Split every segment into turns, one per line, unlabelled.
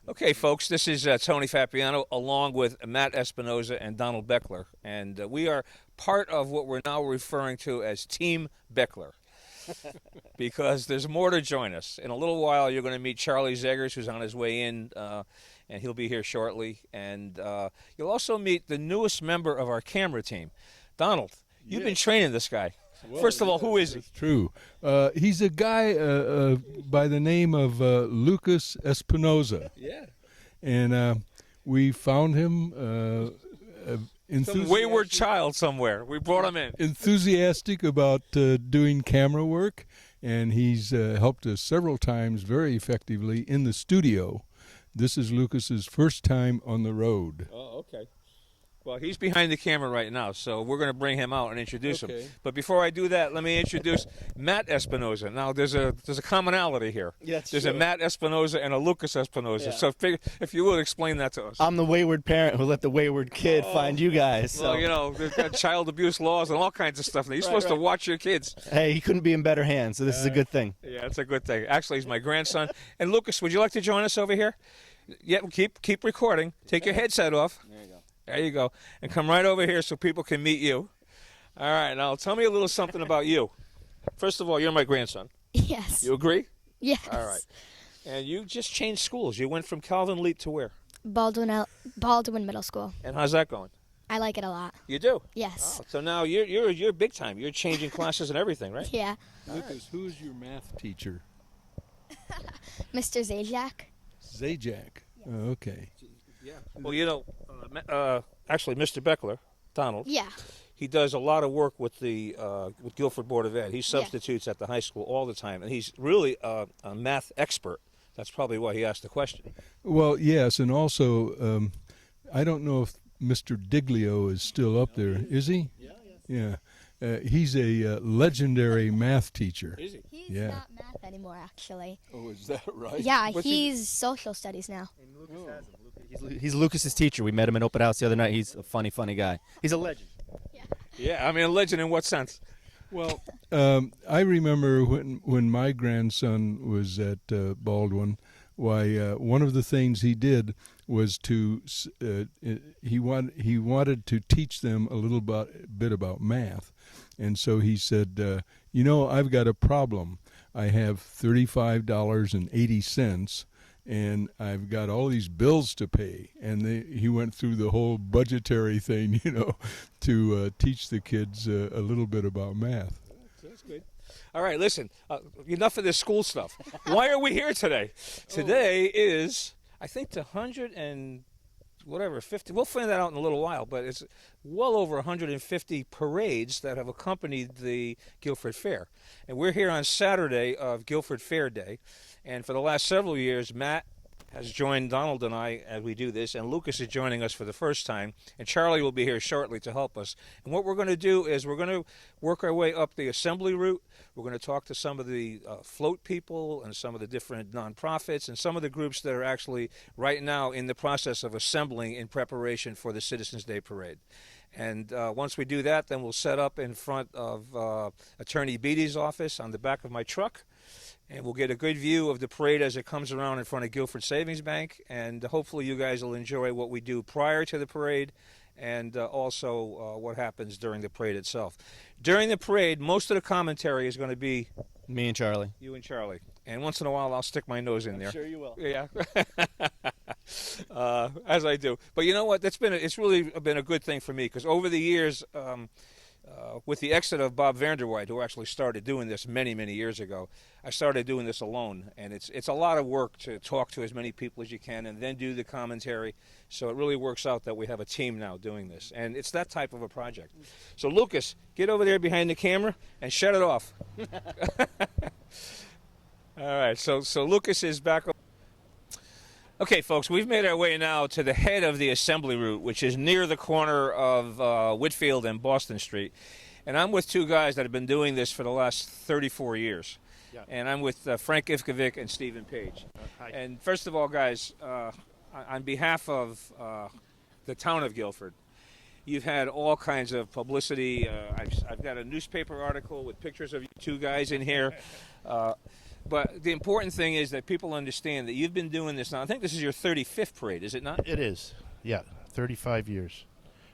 Okay, folks, this is Tony Fapiano along with Matt Espinoza and Donald Beckler, and we are part of what we're now referring to as Team Beckler because there's more to join us. In a little while, you're going to meet Charlie Zeggers, who's on his way in, and he'll be here shortly. And you'll also meet the newest member of our camera team, Donald. You've been training this guy. Well, first of all, who is he?
True. He's a guy by the name of Lucas Espinoza.
Yeah.
And we found him
Some wayward child somewhere. We brought him in.
Enthusiastic about doing camera work, and he's helped us several times very effectively in the studio. This is Lucas's first time on the road.
Oh, okay. Well, he's behind the camera right now, so we're going to bring him out and introduce him. But before I do that, let me introduce Matt Espinoza. Now, there's a commonality here.
Yes,
there's a Matt Espinoza and a Lucas Espinoza. Yeah. So if you would explain that to us.
I'm the wayward parent who let the wayward kid find you guys. So.
Well, you know, they've got child abuse laws and all kinds of stuff. Now, you're supposed to watch your kids.
Hey, he couldn't be in better hands, so this is a good thing.
Yeah, it's a good thing. Actually, he's my grandson. And Lucas, would you like to join us over here? Yeah, keep recording. Take your headset off. There you go. There you go. And come right over here so people can meet you. All right. Now, tell me a little something about you. First of all, you're my grandson.
Yes.
You agree?
Yes.
All right. And you just changed schools. You went from Calvin Leet to where?
Baldwin Middle School.
And how's that going?
I like it a lot.
You do?
Yes.
Oh, so now you're big time. You're changing classes and everything, right?
Yeah.
Lucas, who's your math teacher?
Mr. Zajac.
Zajac. Oh, okay.
Yeah. Well, you know, actually, Mr. Beckler, Donald.
Yeah.
He does a lot of work with the with Guilford Board of Ed. He substitutes at the high school all the time, and he's really a math expert. That's probably why he asked the question.
Well, yes, and also, I don't know if Mr. Diglio is still up there. Is he? Yeah. He's a legendary math teacher.
Is he?
He's not math anymore, actually.
Oh, is that right?
Yeah, he's social studies now.
And Lucas has him. He's Lucas's teacher. We met him in open house the other night. He's a funny guy. He's a legend.
Yeah, I mean, a legend in what sense?
Well, I remember when my grandson was at Baldwin, one of the things he did was he wanted to teach them a little bit about math, and so he said, I've got a problem. I have $35.80. And I've got all these bills to pay. And he went through the whole budgetary thing, to teach the kids a little bit about math.
That's good. All right, listen, enough of this school stuff. Why are we here today? Today is, I think, the 50. We'll find that out in a little while, but it's well over 150 parades that have accompanied the Guilford Fair. And we're here on Saturday of Guilford Fair Day. And for the last several years, Matt has joined Donald and I as we do this, and Lucas is joining us for the first time, and Charlie will be here shortly to help us. And what we're going to do is we're going to work our way up the assembly route. We're going to talk to some of the float people and some of the different nonprofits and some of the groups that are actually right now in the process of assembling in preparation for the Citizens Day Parade. And once we do that, then we'll set up in front of Attorney Beatty's office on the back of my truck. And we'll get a good view of the parade as it comes around in front of Guilford Savings Bank. And hopefully you guys will enjoy what we do prior to the parade and also what happens during the parade itself. During the parade, most of the commentary is going to be
me and Charlie.
You and Charlie. And once in a while, I'll stick my nose in there.
I'm sure you will.
Yeah. As I do. But you know what? It's really been a good thing for me because over the years, with the exit of Bob Vanderwide, who actually started doing this many, many years ago, I started doing this alone. And it's a lot of work to talk to as many people as you can and then do the commentary. So it really works out that we have a team now doing this. And it's that type of a project. So, Lucas, get over there behind the camera and shut it off. All right. So Lucas is back. Okay, folks, we've made our way now to the head of the assembly route, which is near the corner of Whitfield and Boston Street. And I'm with two guys that have been doing this for the last 34 years. Yeah. And I'm with Frank Ivkovic and Stephen Page. Hi. And first of all, guys, on behalf of the town of Guilford, you've had all kinds of publicity. I've got a newspaper article with pictures of you two guys in here. But the important thing is that people understand that you've been doing this now. I think this is your 35th parade, is it not?
It is. Yeah, 35 years.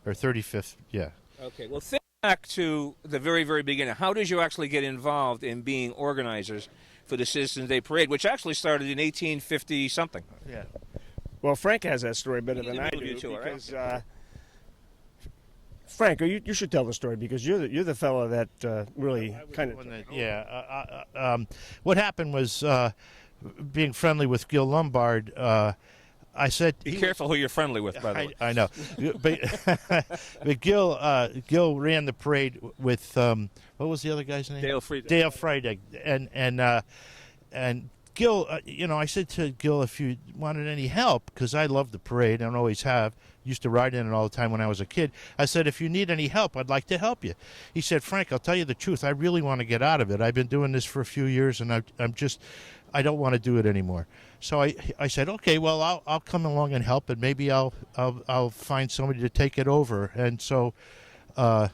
Or 35th, yeah.
Okay, well, think back to the very, very beginning. How did you actually get involved in being organizers for the Citizens Day Parade, which actually started in 1850-something?
Yeah.
Well, Frank has that story better than I do because Frank, you should tell the story because you're the fellow that really kind of.
What happened was being friendly with Gil Lombard. I said,
Be careful who you're friendly with, by the way.
I know, but Gil ran the parade with what was the other guy's name?
Dale Friedrich.
Dale Friedrich, and Gil, I said to Gil, if you wanted any help, because I love the parade and always have, used to ride in it all the time when I was a kid. I said, if you need any help, I'd like to help you. He said, Frank, I'll tell you the truth. I really want to get out of it. I've been doing this for a few years, and I don't want to do it anymore. So I said, okay, well, I'll come along and help, and maybe I'll find somebody to take it over. And so I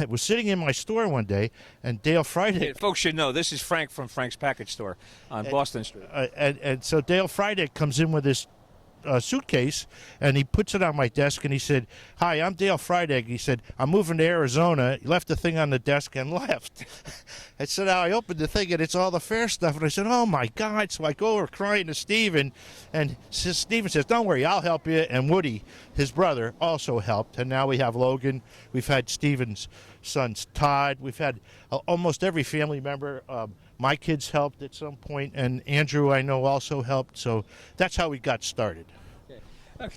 was sitting in my store one day, and Dale Friday.
Hey, folks should know this is Frank from Frank's Package Store on Boston Street.
And so Dale Friday comes in with his suitcase, and he puts it on my desk, and he said, hi, I'm Dale Friday. He said, I'm moving to Arizona. He left the thing on the desk and left. And so now I opened the thing, and it's all the fair stuff, and I said, oh my God. So I go over crying to Steven, and Steven says, don't worry, I'll help you. And Woody, his brother, also helped, and now we have Logan. We've had Steven's sons, Todd. We've had almost every family member. My kids helped at some point, and Andrew, I know, also helped. So that's how we got started.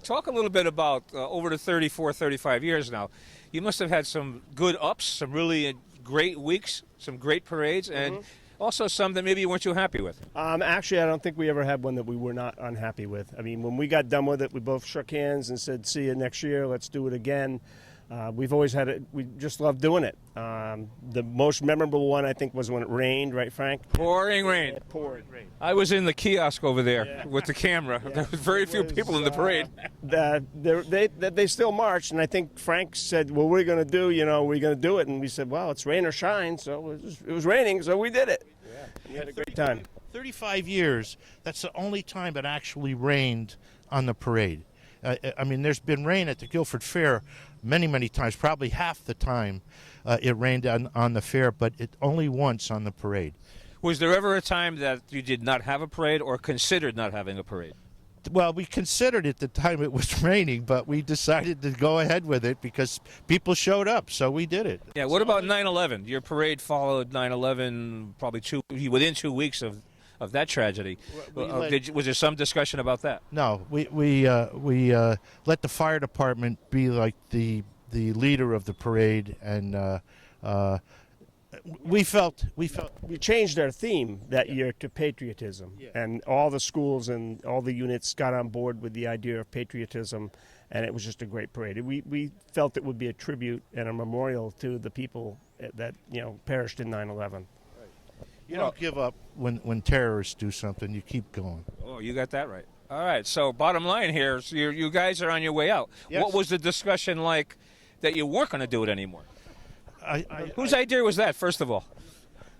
Talk a little bit about over the 34, 35 years now. You must have had some good ups, some really great weeks, some great parades, and also some that maybe you weren't too happy with.
Actually, I don't think we ever had one that we were not unhappy with. I mean, when we got done with it, we both shook hands and said, see you next year, let's do it again. We've always had it. We just love doing it. The most memorable one, I think, was when it rained, right, Frank?
Pouring rain.
It poured.
I was in the kiosk over there with the camera. There was very few people in the parade.
They still marched, and I think Frank said, well, what are we going to do? We're going to do it. And we said, well, it's rain or shine. So it was raining, so we did it. Yeah. We had a great time.
35 years, that's the only time it actually rained on the parade. I mean, there's been rain at the Guilford Fair many, many times, probably half the time it rained on the fair, but only once on the parade.
Was there ever a time that you did not have a parade or considered not having a parade?
Well, we considered it the time it was raining, but we decided to go ahead with it because people showed up, so we did it.
Yeah, what about 9/11? Your parade followed 9/11 probably within 2 weeks of that tragedy. Was there some discussion about that?
No, we let the fire department be like the leader of the parade, and we
changed our theme that year to patriotism, and all the schools and all the units got on board with the idea of patriotism, and it was just a great parade. We felt it would be a tribute and a memorial to the people that perished in 9/11.
You don't give up when terrorists do something. You keep going.
Oh, you got that right. All right, so bottom line here, so you guys are on your way out.
Yes.
What was the discussion like that you weren't going to do it anymore? Whose idea was that, first of all?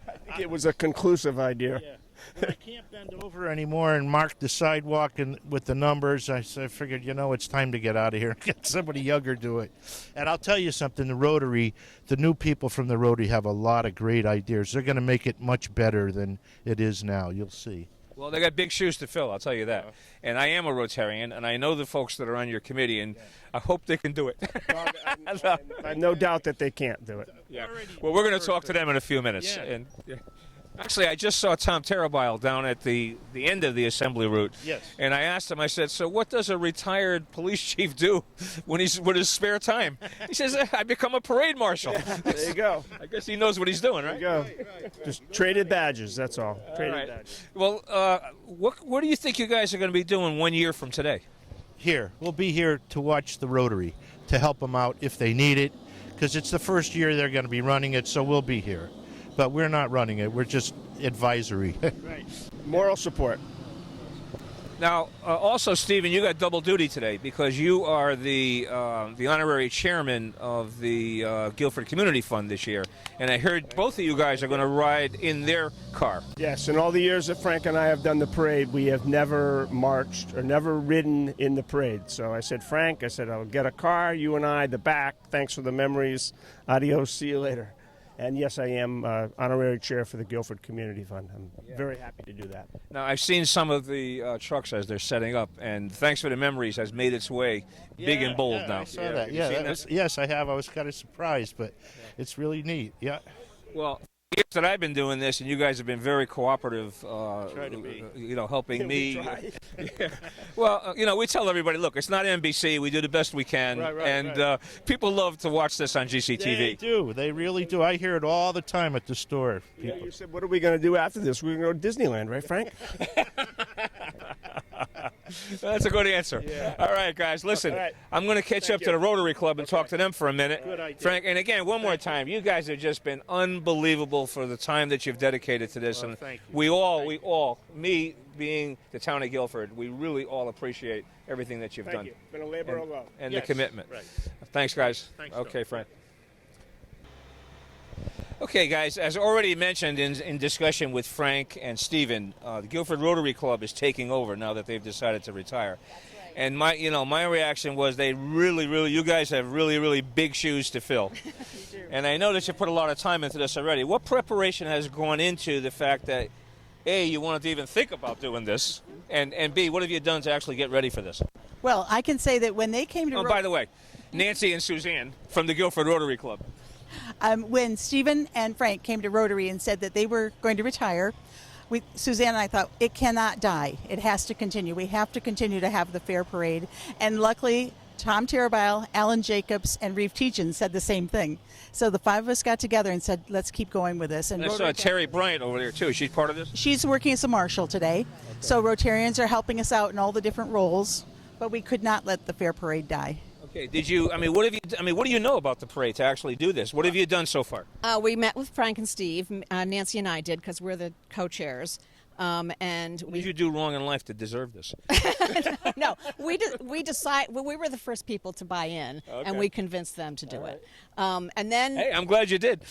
I think it was a conclusive idea.
Yeah. When I can't bend over anymore and mark the sidewalk with the numbers, I figured, it's time to get out of here and get somebody younger do it. And I'll tell you something, the new people from the Rotary have a lot of great ideas. They're going to make it much better than it is now. You'll see.
Well, they got big shoes to fill, I'll tell you that. And I am a Rotarian, and I know the folks that are on your committee, and I hope they can do it.
I have no doubt that they can't do it.
Yeah. Well, we're going to talk to them in a few minutes.
Yeah.
And actually, I just saw Tom Terabile down at the end of the assembly route.
Yes.
And I asked him, I said, so what does a retired police chief do when he's with his spare time? He says, I become a parade marshal.
There you go.
I guess he knows what he's doing, right?
There you go. Just traded badges, that's all. Traded badges.
Well, what do you think you guys are going to be doing 1 year from today?
We'll be here to watch the Rotary, to help them out if they need it, because it's the first year they're going to be running it, so we'll be here. But we're not running it. We're just advisory.
Right. Moral support.
Now, also, Stephen, you got double duty today because you are the honorary chairman of the Guilford Community Fund this year, and I heard both of you guys are going to ride in their car.
Yes, in all the years that Frank and I have done the parade, we have never marched or never ridden in the parade. So I said, Frank, I'll get a car, you and I, the back. Thanks for the memories. Adios, see you later. And yes, I am honorary chair for the Guilford Community Fund. I'm very happy to do that.
Now, I've seen some of the trucks as they're setting up, and thanks for the memories has made its way big and bold now.
I saw that. Yes, I have. I was kind of surprised, but it's really neat. Yeah.
Well, years that I've been doing this, and you guys have been very cooperative,
Try to be.
helping me.
try.
Yeah. Well, we tell everybody, look, it's not NBC. We do the best we can, and people love to watch this on GCTV.
They do. They really do. I hear it all the time at the store.
Yeah, you said, what are we going to do after this? We're going to go to Disneyland, right, Frank?
That's a good answer.
Yeah.
All right, guys, listen.
All right.
I'm going to catch up to the Rotary Club and talk to them for a minute.
Good idea.
Frank, and again, one more time, you guys have just been unbelievable for the time that you've dedicated to this.
Well,
And
thank you.
we all, me being the town of Guilford, we really all appreciate everything that you've
Thank
done.
you. It's been a labor of love.
And
Yes.
the commitment.
Right.
Thanks, guys.
Thanks,
okay,
Bill.
Frank. Okay, guys, as already mentioned in discussion with Frank and Stephen, the Guilford Rotary Club is taking over now that they've decided to retire. And my reaction was you guys have really big shoes to fill. And I know that you put a lot of time into this already. What preparation has gone into the fact that, A, you wanted to even think about doing this, and B, what have you done to actually get ready for this?
Well, I can say that when they came to
By the way, Nancy and Suzanne from the Guilford Rotary Club.
when Stephen and Frank came to Rotary and said that they were going to retire, Suzanne and I thought, it cannot die. It has to continue. We have to continue to have the fair parade. And luckily, Tom Terabile, Alan Jacobs, and Reeve Teachin said the same thing. So the five of us got together and said, let's keep going with this. And
I saw Terry Bryant over there, too. She's part of this?
She's working as a marshal today. Okay. So Rotarians are helping us out in all the different roles. But we could not let the fair parade die.
Okay. What do you know about the parade to actually do this? What have you done so far?
We met with Frank and Steve. Nancy and I did because we're the co-chairs. And
What did you do wrong in life to deserve this?
no, we were the first people to buy in, and we convinced them to do it. And then,
Hey, I'm glad you did.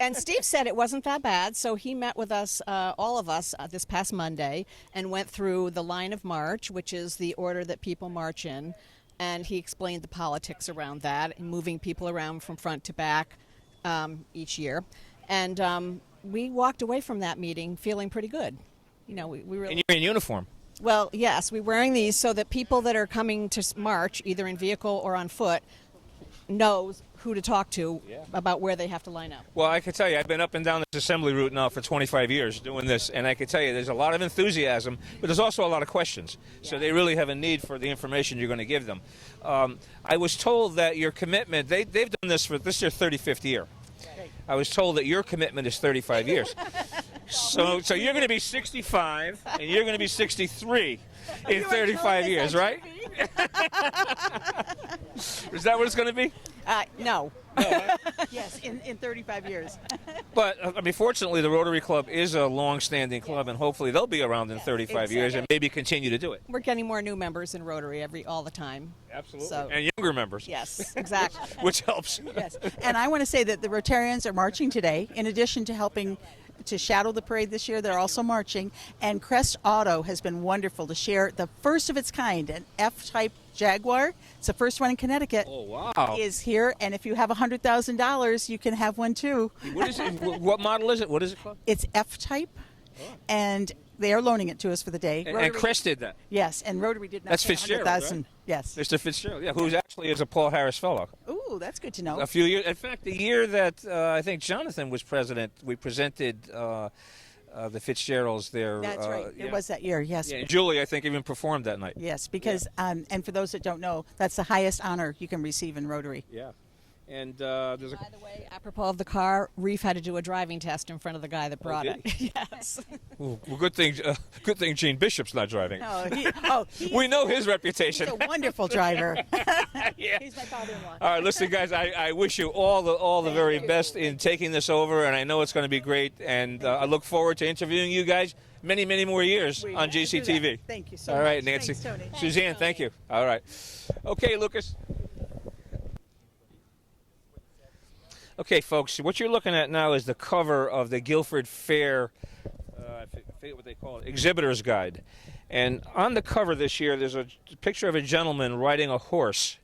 and Steve said it wasn't that bad, so he met with us, all of us, this past Monday, and went through the line of march, which is the order that people march in, and he explained the politics around that, and moving people around from front to back each year, and we walked away from that meeting feeling pretty good. We really.
And you're in uniform.
Well, yes, we're wearing these so that people that are coming to march, either in vehicle or on foot, knows who to talk to about where they have to line up.
Well, I can tell you, I've been up and down this assembly route now for 25 years doing this, and I can tell you there's a lot of enthusiasm, but there's also a lot of questions. So they really have a need for the information you're going to give them. I was told that your commitment, they've done this for this is their 35th year. I was told that your commitment is 35 years. So you're going to be 65, and you're going to be 63 in 35 years, right? Is that what it's going to be?
No.
Yes, in 35 years.
But, fortunately, the Rotary Club is a long-standing club, and hopefully they'll be around in 35 years and maybe continue to do it.
We're getting more new members in Rotary all the time.
Absolutely.
So,
and younger members.
yes, exactly.
Which helps.
Yes. And I want to say that the Rotarians are marching today. In addition to helping to shadow the parade this year, they're also marching. And Crest Auto has been wonderful to share the first of its kind, an F-type Jaguar. It's the first one in Connecticut.
Oh, wow.
Is here, and if you have $100,000, you can have one too.
What is it? What model is it? What is it called?
It's F-type, and they are loaning it to us for the day.
And Crest did that.
Yes, and Rotary did not
That's
pay
Fitzgerald,
$100,000.
right?
Yes.
Mr. Fitzgerald, who actually is a Paul Harris Fellow.
Ooh, that's good to know.
A few years. In fact, the year that I think Jonathan was president, we presented the Fitzgeralds there.
That's right. It was that year, yes.
Yeah, and Julie, I think, even performed that night.
Yes, because, and for those that don't know, that's the highest honor you can receive in Rotary.
Yeah. And there's a
By the way, apropos of the car, Reef had to do a driving test in front of the guy that brought
did
it. Yes.
well, good thing Gene Bishop's not driving.
He's
We know his reputation.
a wonderful driver.
Yeah.
He's my father-in-law.
All right, listen, guys. I wish you all the very best in taking this over, and I know it's going to be great. And I look forward to interviewing you guys many, many more years on GCTV.
Thank you so
All
much.
right, Nancy.
Thanks, Tony.
Suzanne, thank you. All right. Okay, Lucas. Okay, folks, what you're looking at now is the cover of the Guilford Fair, I forget what they call it, Exhibitor's Guide. And on the cover this year, there's a picture of a gentleman riding a horse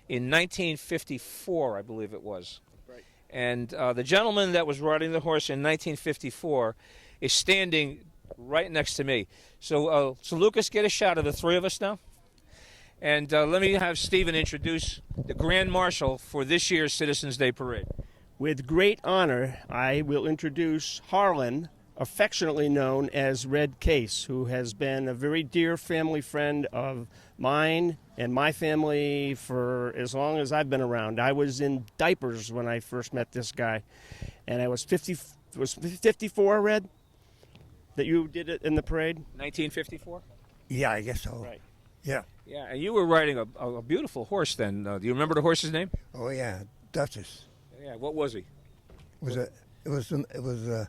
in 1954, I believe it was. Right. And the gentleman that was riding the horse in 1954 is standing right next to me. So Lucas, get a shot of the three of us now. And let me have Stephen introduce the Grand Marshal for this year's Citizens Day Parade.
With great honor, I will introduce Harlan, affectionately known as Red Case, who has been a very dear family friend of mine and my family for as long as I've been around. I was in diapers when I first met this guy, and I was 54, Red, that you did it in the parade?
1954?
Yeah, I guess so.
Right.
Yeah.
Yeah, and you were riding a beautiful horse then. Do you remember the horse's name?
Oh yeah, Duchess.
Yeah, what was he?
It was a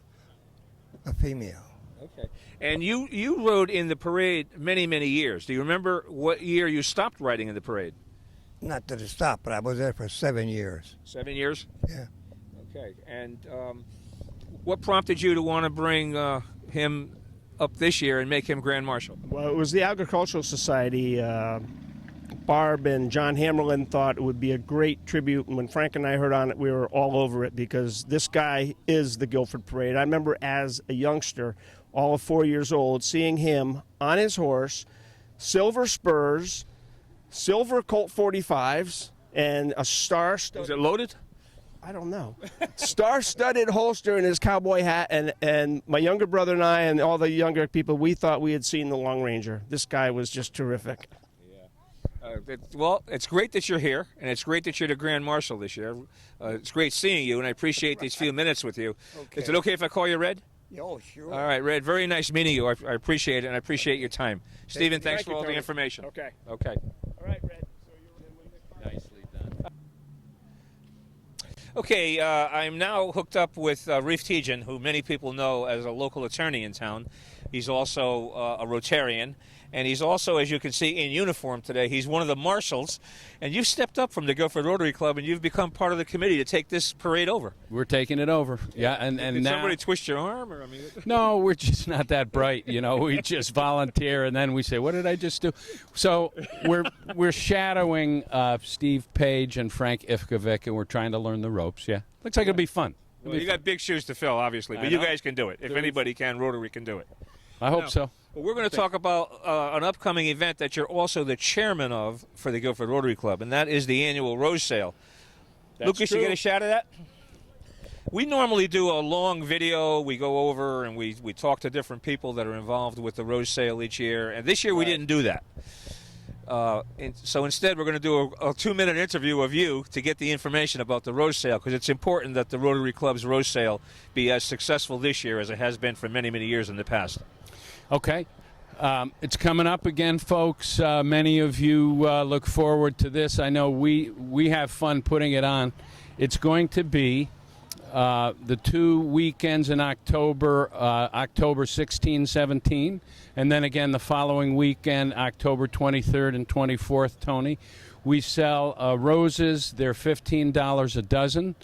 female.
Okay. And you rode in the parade many, many years. Do you remember what year you stopped riding in the parade?
Not that it stopped, but I was there for 7 years.
7 years?
Yeah.
Okay. And what prompted you to want to bring him up this year and make him Grand Marshal?
Well, it was the Agricultural Society. Barb and John Hammerlin thought it would be a great tribute, and when Frank and I heard on it, we were all over it because this guy is the Guilford Parade. I remember as a youngster, all of 4 years old, seeing him on his horse, silver spurs, silver Colt 45s, and a star-studded...
Was it loaded?
I don't know. Star-studded holster and his cowboy hat, and my younger brother and I and all the younger people, we thought we had seen the Long Ranger. This guy was just terrific.
Well, it's great that you're here, and it's great that you're the Grand Marshal this year. It's great seeing you, and I appreciate these few minutes with you.
Okay.
Is it okay if I call you Red?
Oh, sure.
All right, Red. Very nice meeting you. I appreciate it, and I appreciate your time. Stephen, thanks for all the information.
Okay.
Okay.
All right, Red.
Nicely done.
Okay, I'm now hooked up with Reef Tejan, who many people know as a local attorney in town. He's also a Rotarian, and he's also, as you can see, in uniform today. He's one of the marshals, and you've stepped up from the Guilford Rotary Club, and you've become part of the committee to take this parade over.
We're taking it over. Yeah, and
Did
now
somebody twist your arm? Or,
no, we're just not that bright. You know, we just volunteer, and then we say, "What did I just do?" So we're shadowing Steve Page and Frank Ifkovic, and we're trying to learn the ropes. Yeah, looks like it'll be fun.
Well, you got big shoes to fill, obviously, but
I
you
know.
guys can do it. If anybody can, Rotary can do it.
I hope
Now,
so.
Well, we're going to talk about an upcoming event that you're also the chairman of for the Guilford Rotary Club, and that is the annual Rose Sale. Lucas, you get a shot of that? We normally do a long video. We go over and we talk to different people that are involved with the Rose Sale each year, and this year we didn't do that. And so instead, we're going to do a 2-minute interview of you to get the information about the Rose Sale, because it's important that the Rotary Club's Rose Sale be as successful this year as it has been for many, many years in the past.
Okay. It's coming up again, folks. Many of you look forward to this. I know we have fun putting it on. It's going to be the 2 weekends in October, October 16, 17, and then again the following weekend, October 23rd and 24th, Tony. We sell roses. They're $15 a dozen.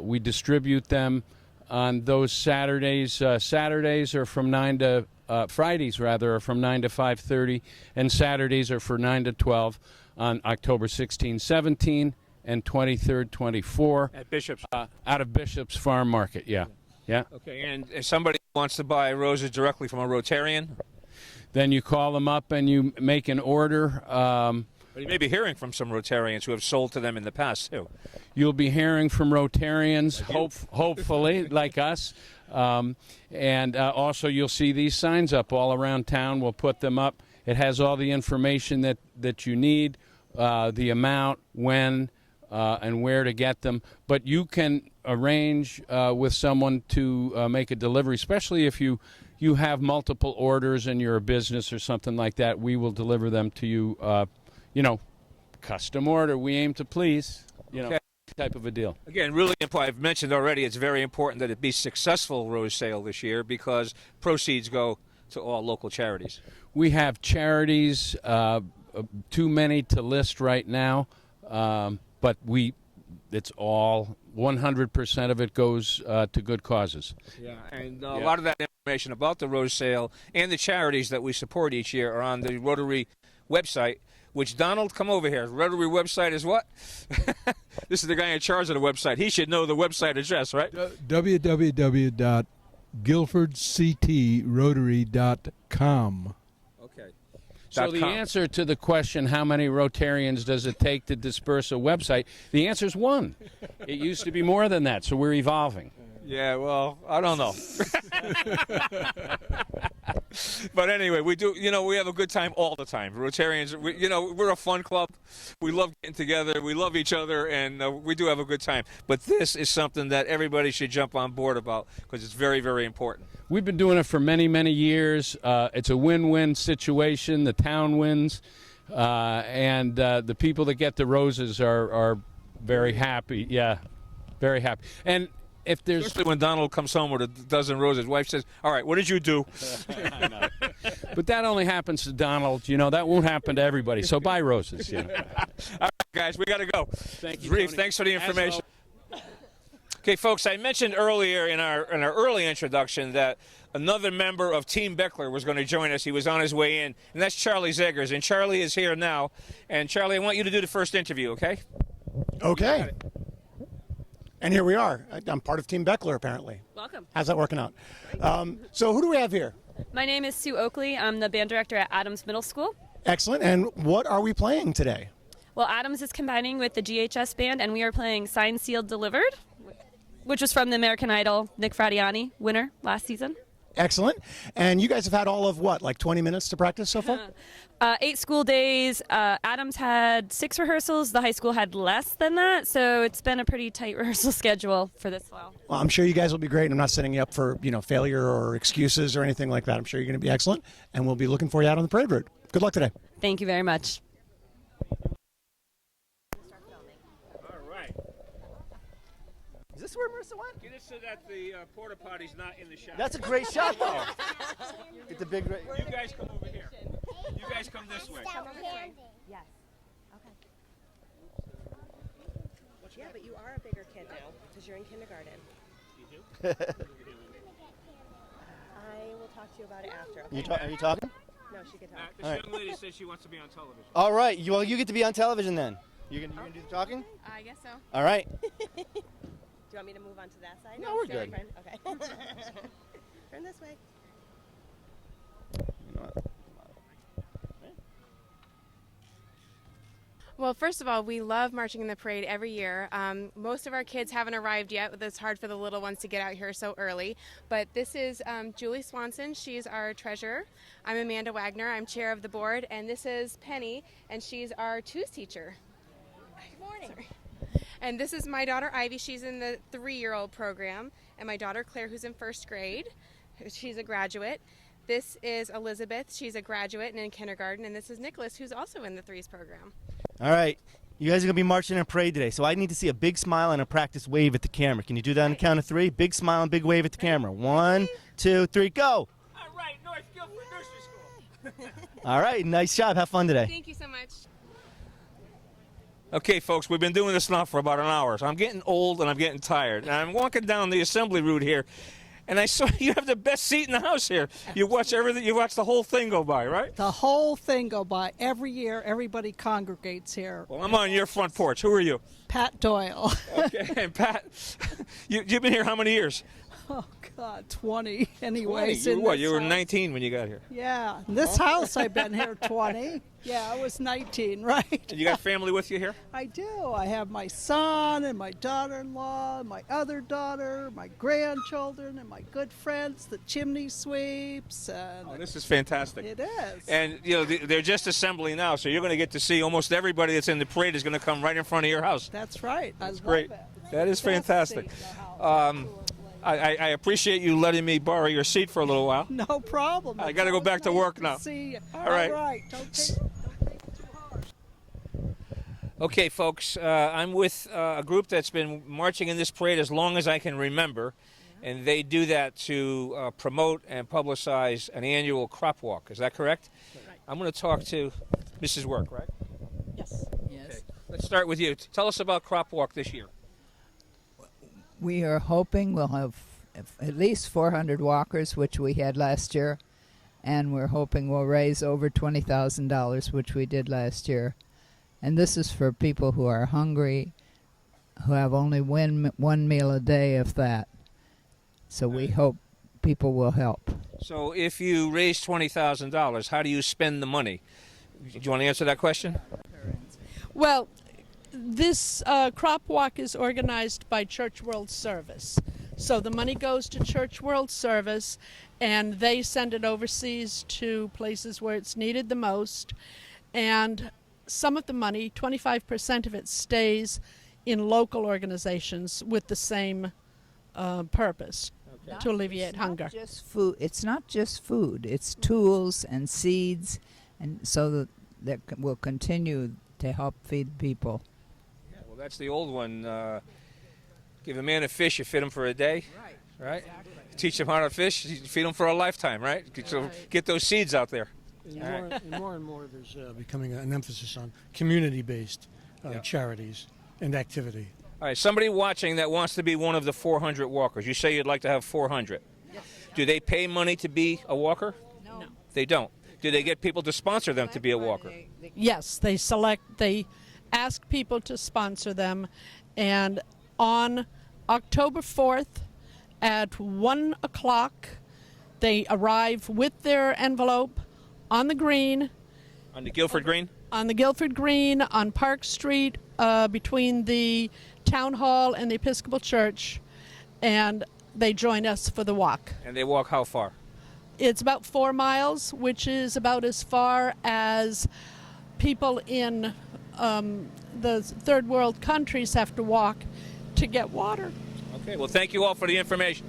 We distribute them on those Saturdays. Saturdays are from 9 to Fridays rather are from 9 to 5:30, and Saturdays are for 9 to 12 on October 16, 17, and 23rd, 24.
At Bishop's.
Out of Bishop's Farm Market, yeah.
Okay, and if somebody wants to buy roses directly from a Rotarian?
Then you call them up and you make an order.
But you may be hearing from some Rotarians who have sold to them in the past, too.
You'll be hearing from Rotarians, hopefully, like us. And also you'll see these signs up all around town. We'll put them up. It has all the information that you need, the amount, when, and where to get them. But you can arrange with someone to make a delivery, especially if you have multiple orders and you're a business or something like that. We will deliver them to you, custom order. We aim to please,
Okay.
type of a deal.
Again, really important. I've mentioned already, it's very important that it be successful rose sale this year because proceeds go to all local charities.
We have charities, too many to list right now, but it's all 100% of it goes to good causes.
Yeah, and a lot of that information about the rose sale and the charities that we support each year are on the Rotary website, which Donald, come over here. Rotary website is what? This is the guy in charge of the website. He should know the website address, right?
www.guilfordctrotary.com.
Okay.
So the answer to the question, how many Rotarians does it take to disperse a website, the answer is one. It used to be more than that, so we're evolving.
Yeah, well, I don't know. But anyway, we do, we have a good time all the time. Rotarians, we're a fun club. We love getting together. We love each other, and we do have a good time. But this is something that everybody should jump on board about because it's very, very important.
We've been doing it for many, many years. It's a win-win situation. The town wins, and the people that get the roses are very happy. Yeah, very happy. And if there's,
especially when Donald comes home with a dozen roses, his wife says, "All right, what did you do?"
But that only happens to Donald. That won't happen to everybody. So buy roses.
All right, guys, we got to go.
Thank you,
Reeve,
Tony.
thanks for the information. Okay, folks, I mentioned earlier in our early introduction that another member of Team Beckler was going to join us. He was on his way in, and that's Charlie Zeggers. And Charlie is here now. And Charlie, I want you to do the first interview, okay?
Okay. And here we are. I'm part of Team Beckler, apparently.
Welcome.
How's that working out? So who do we have here?
My name is Sue Oakley. I'm the band director at Adams Middle School.
Excellent. And what are we playing today?
Well, Adams is combining with the GHS band, and we are playing Signed, Sealed, Delivered, which was from the American Idol Nick Fradiani winner last season.
Excellent. And you guys have had all of what, like 20 minutes to practice so far?
8 school days. Adams had 6 rehearsals. The high school had less than that, so it's been a pretty tight rehearsal schedule for this fall.
Well, I'm sure you guys will be great. And I'm not setting you up for, failure or excuses or anything like that. I'm sure you're going to be excellent, and we'll be looking for you out on the parade route. Good luck today.
Thank you very much.
Is this where Marissa went?
Get it so that the porta potty's not in the shot.
That's a great shot, though. Get the big.
You guys come over here. You guys come this way.
Yes. Okay. Yeah, but you are a bigger kid now because you're in kindergarten.
You do?
I will talk to you about it after. Okay?
Are you talking?
No, she can talk.
This young lady says she wants to be on television.
All right. You get to be on television then. You gonna do the talking?
I guess so.
All right.
Do you want me to move on to that side?
No, we're
Stay
good.
like okay. Turn this way.
You know what?
Well, first of all, we love marching in the parade every year. Most of our kids haven't arrived yet. It's hard for the little ones to get out here so early. But this is Julie Swanson. She's our treasurer. I'm Amanda Wagner. I'm chair of the board. And this is Penny, and she's our twos teacher.
Good morning.
Sorry. And this is my daughter, Ivy. She's in the 3-year-old program. And my daughter, Claire, who's in 1st grade. She's a graduate. This is Elizabeth. She's a graduate and in kindergarten. And this is Nicholas, who's also in the 3s program.
All right. You guys are going to be marching in a parade today, so I need to see a big smile and a practice wave at the camera. Can you do that on the count of 3? Big smile and big wave at the camera. 1, 2, 3, go!
All right, North Guilford Nursery School.
All right, nice job. Have fun today.
Thank you so much.
Okay, folks, we've been doing this now for about an hour, so I'm getting old and I'm getting tired. And I'm walking down the assembly route here, and I saw you have the best seat in the house here. You watch everything. You watch the whole thing go by, right?
The whole thing go by. Every year, everybody congregates here.
Well, I'm on your front porch. Who are you?
Pat Doyle.
Okay, and Pat, you've been here how many years?
Oh, God, 20 anyways.
20.
in
What?
this
You were
house.
19 when you got here.
Yeah, in this house I've been here 20. Yeah, I was 19, right?
And you got family with you here?
I do. I have my son and my daughter-in-law, my other daughter, my grandchildren, and my good friends, the chimney sweeps. And
Oh, this is fantastic.
It is.
And you know they're just assembling now, so you're going to get to see almost everybody that's in the parade is going to come right in front of your house.
That's right.
That's
I
great.
love it.
That is fantastic. I appreciate you letting me borrow your seat for a little while.
No problem.
I got to go back to work now.
See you.
All right.
All right. Don't take it too hard.
Okay, folks, I'm with a group that's been marching in this parade as long as I can remember, and they do that to promote and publicize an annual crop walk. Is that correct?
Right.
I'm going to talk to Mrs. Work, right?
Yes.
Okay. Let's start with you. Tell us about crop walk this year.
We are hoping we'll have at least 400 walkers, which we had last year, and we're hoping we'll raise over $20,000, which we did last year. And this is for people who are hungry, who have only one meal a day, if that. So we hope people will help.
So if you raise $20,000, how do you spend the money? Do you want to answer that question?
Well, this crop walk is organized by Church World Service. So the money goes to Church World Service, and they send it overseas to places where it's needed the most. And some of the money, 25% of it, stays in local organizations with the same purpose, to alleviate hunger.
Just food. It's not just food. It's tools and seeds, and so that will continue to help feed people.
Yeah, well, that's the old one. Give a man a fish, you feed him for a day. Right? Exactly. Teach him how to fish, you feed him for a lifetime, right? So get those seeds out there.
And more and more, there's becoming an emphasis on community-based charities and activity.
All right, somebody watching that wants to be one of the 400 walkers. You say you'd like to have 400. Yes. Do they pay money to be a walker?
No.
They don't. Do they get people to sponsor them to be a walker?
Yes, they ask people to sponsor them, and on October 4th at 1 o'clock, they arrive with their envelope on the green.
On the Guilford Green?
On the Guilford Green, on Park Street, between the Town Hall and the Episcopal Church, and they join us for the walk.
And they walk how far?
It's about 4 miles, which is about as far as people in the third world countries have to walk to get water.
Okay, well, thank you all for the information.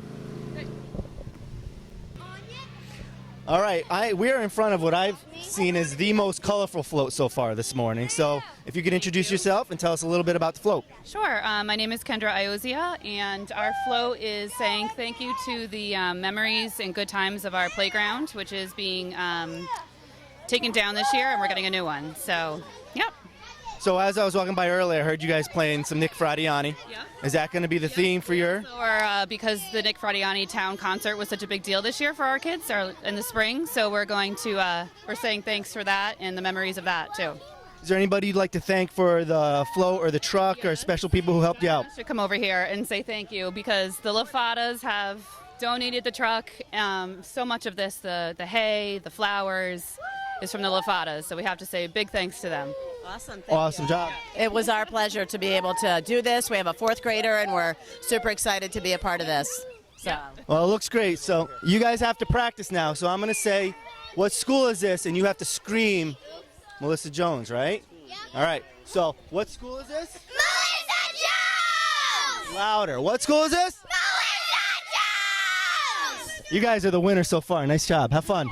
All right, we are in front of what I've seen as the most colorful float so far this morning. So if you could introduce yourself and tell us a little bit about the float.
Sure. My name is Kendra Iozia, and our float is saying thank you to the memories and good times of our playground, which is being taken down this year, and we're getting a new one. So, yep.
So as I was walking by earlier, I heard you guys playing some Nick Fradiani. Yeah. Is that going to be the theme for your?
Or because the Nick Fradiani town concert was such a big deal this year for our kids, or in the spring, so we're going to we're saying thanks for that and the memories of that too.
Is there anybody you'd like to thank for the float or the truck or special people who helped you out?
Should come over here and say thank you because the LaFadas have donated the truck. So much of this, the hay, the flowers, is from the LaFadas, so we have to say big thanks to them.
Awesome.
Awesome job.
It was our pleasure to be able to do this. We have a 4th grader, and we're super excited to be a part of this. So.
Well, it looks great. So you guys have to practice now. So I'm going to say, what school is this? And you have to scream Melissa Jones, right? Yeah. All right. So what school is this?
Melissa Jones!
Louder. What school is this?
Melissa Jones!
You guys are the winners so far. Nice job. Have fun.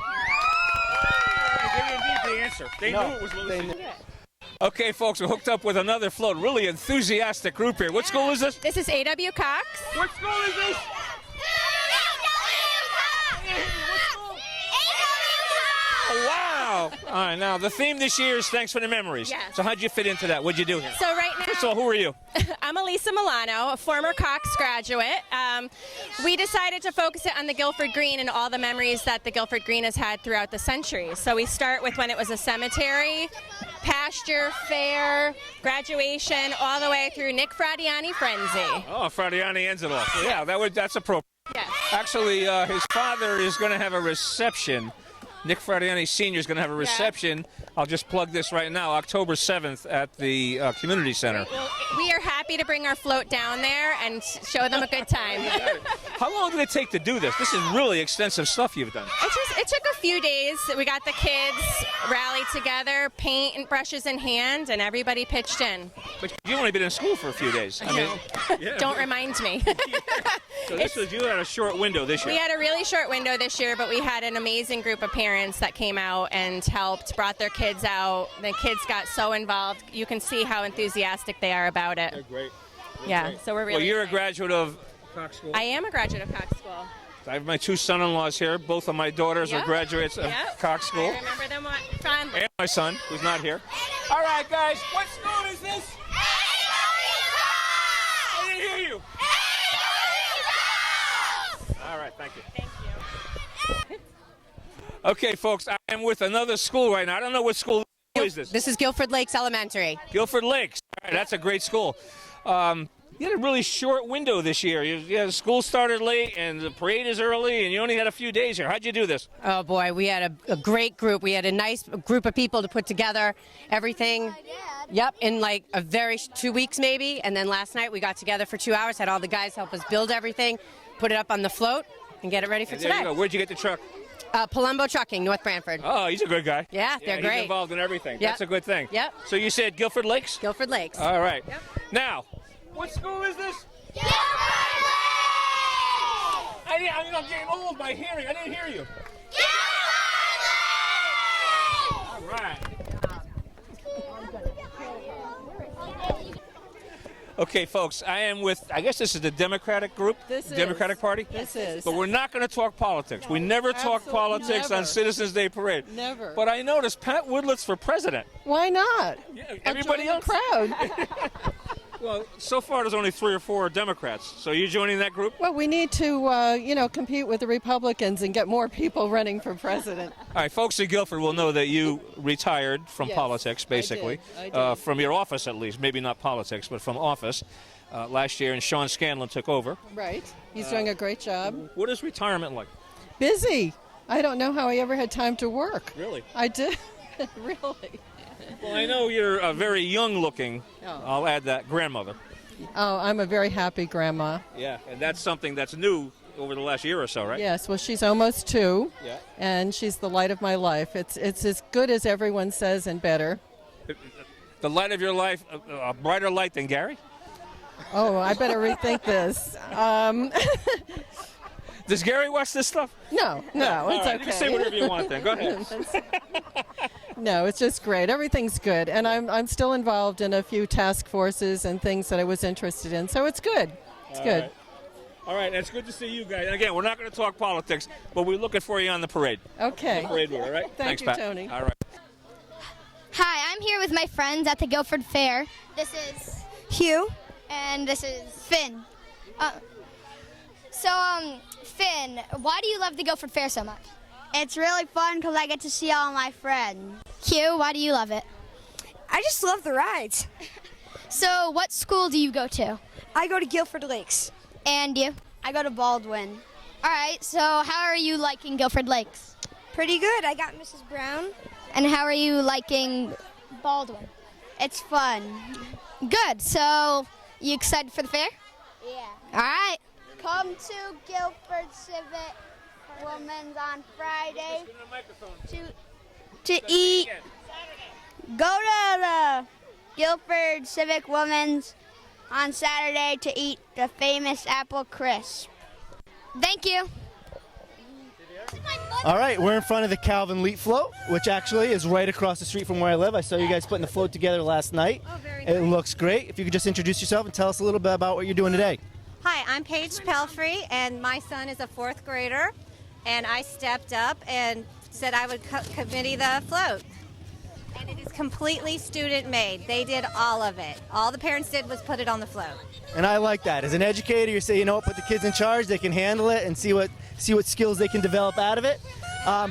They didn't need the answer. They knew it was Melissa. Okay, folks, we're hooked up with another float. Really enthusiastic group here. What school is this?
This is A.W. Cox.
What school is this? Oh, wow. All right, now, the theme this year is Thanks for the Memories.
Yes.
So how'd you fit into that? What'd you do here?
So right now,
First of all, who are you?
I'm Elisa Milano, a former Cox graduate. We decided to focus it on the Guilford Green and all the memories that the Guilford Green has had throughout the centuries. So we start with when it was a cemetery, pasture, fair, graduation, all the way through Nick Fradiani Frenzy.
Oh, Fradiani ends it off. Yeah, that's appropriate.
Yes.
Actually, his father is going to have a reception. Nick Fradiani Sr. is going to have a reception. I'll just plug this right now, October 7th at the Community Center.
Well, we are happy to bring our float down there and show them a good time.
How long did it take to do this? This is really extensive stuff you've done.
It took a few days. We got the kids rallied together, paint and brushes in hand, and everybody pitched in.
But you've only been in school for a few days. I mean, yeah.
Don't remind me.
So you had a short window this year.
We had a really short window this year, but we had an amazing group of parents that came out and helped, brought their kids out. The kids got so involved. You can see how enthusiastic they are about it.
They're great.
So we're really
Well, you're
excited.
a graduate of Cox School.
I am a graduate of Cox School.
I have my two son-in-laws here. Both of my daughters are graduates of Cox School.
I remember them fondly.
And my son, who's not here. All right, guys, what school is this? I didn't hear you. All right, thank you.
Thank you.
Okay, folks, I am with another school right now. I don't know what school is this.
This is Guilford Lakes Elementary.
Guilford Lakes. All right, that's a great school. You had a really short window this year. School started late, and the parade is early, and you only had a few days here. How'd you do this?
Oh boy, we had a great group. We had a nice group of people to put together everything. Yep, in like a very 2 weeks maybe. And then last night we got together for 2 hours, had all the guys help us build everything, put it up on the float, and get it ready for
And there you
today.
go. Where'd you get the truck?
Palumbo Trucking, North Branford.
Oh, he's a good guy.
Yeah, they're
He's
great.
involved in everything.
Yep.
That's a good thing.
Yep.
So you said Guilford Lakes?
Guilford Lakes.
All right.
Yep.
Now, what school is this? I'm getting old by hearing. I didn't hear you. All right. Okay, folks, I am with, I guess this is the Democratic group? Democratic Party?
This is.
But we're not going to talk politics. We never talk politics on Citizens Day Parade.
Never.
But I noticed Pat Woodlet's for president.
Why not?
Everybody
I'll
else?
join the crowd.
Well, so far there's only 3 or 4 Democrats. So you joining that group?
Well, we need to, compete with the Republicans and get more people running for president.
All right, folks in Guilford will know that you retired from
Yes,
politics, basically,
I did.
from your office at least, maybe not politics, but from office last year, and Sean Scanlon took over.
Right. He's doing a great job.
What is retirement like?
Busy. I don't know how I ever had time to work.
Really?
I did. Really.
Well, I know you're a very young-looking, I'll add that, grandmother.
Oh, I'm a very happy grandma.
Yeah, and that's something that's new over the last year or so, right?
Yes, well, she's almost 2,
Yeah.
and she's the light of my life. It's as good as everyone says and better.
The light of your life, a brighter light than Gary?
Oh, I better rethink this.
Does Gary watch this stuff?
No, it's
All right,
okay.
you can say whatever you want then. Go ahead.
No, it's just great. Everything's good, and I'm still involved in a few task forces and things that I was interested in. So it's good. It's good.
Right. All right, it's good to see you guys. And again, we're not going to talk politics, but we're looking for you on the parade.
Okay.
The parade route, all right?
Thank
Thanks,
you,
Pat.
Tony.
All right.
Hi, I'm here with my friends at the Guilford Fair. This is Hugh, and this is Finn. Finn, why do you love the Guilford Fair so much?
It's really fun because I get to see all my friends.
Hugh, why do you love it?
I just love the rides.
So, what school do you go to?
I go to Guilford Lakes.
And you?
I go to Baldwin.
All right, so how are you liking Guilford Lakes?
Pretty good. I got Mrs. Brown.
And how are you liking Baldwin?
It's fun.
Good. So, you excited for the fair?
Yeah.
All right.
Come to Guilford Civic Women's on Friday to eat. Go to the Guilford Civic Women's on Saturday to eat the famous apple crisp.
Thank you.
All right, we're in front of the Calvin Leet float, which actually is right across the street from where I live. I saw you guys putting the float together last night.
Oh, very
It
nice.
looks great. If you could just introduce yourself and tell us a little bit about what you're doing today.
Hi, I'm Paige Pelfrey, and my son is a 4th grader, and I stepped up and said I would committee the float. And it is completely student-made. They did all of it. All the parents did was put it on the float.
And I like that. As an educator, you say, you know what, put the kids in charge. They can handle it and see what skills they can develop out of it.
Our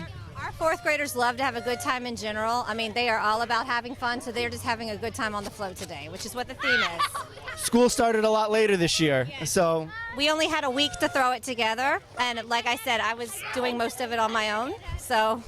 4th graders love to have a good time in general. I mean, they are all about having fun, so they're just having a good time on the float today, which is what the theme is.
school started a lot later this year, so
We only had a week to throw it together, and like I said, I was doing most of it on my own. So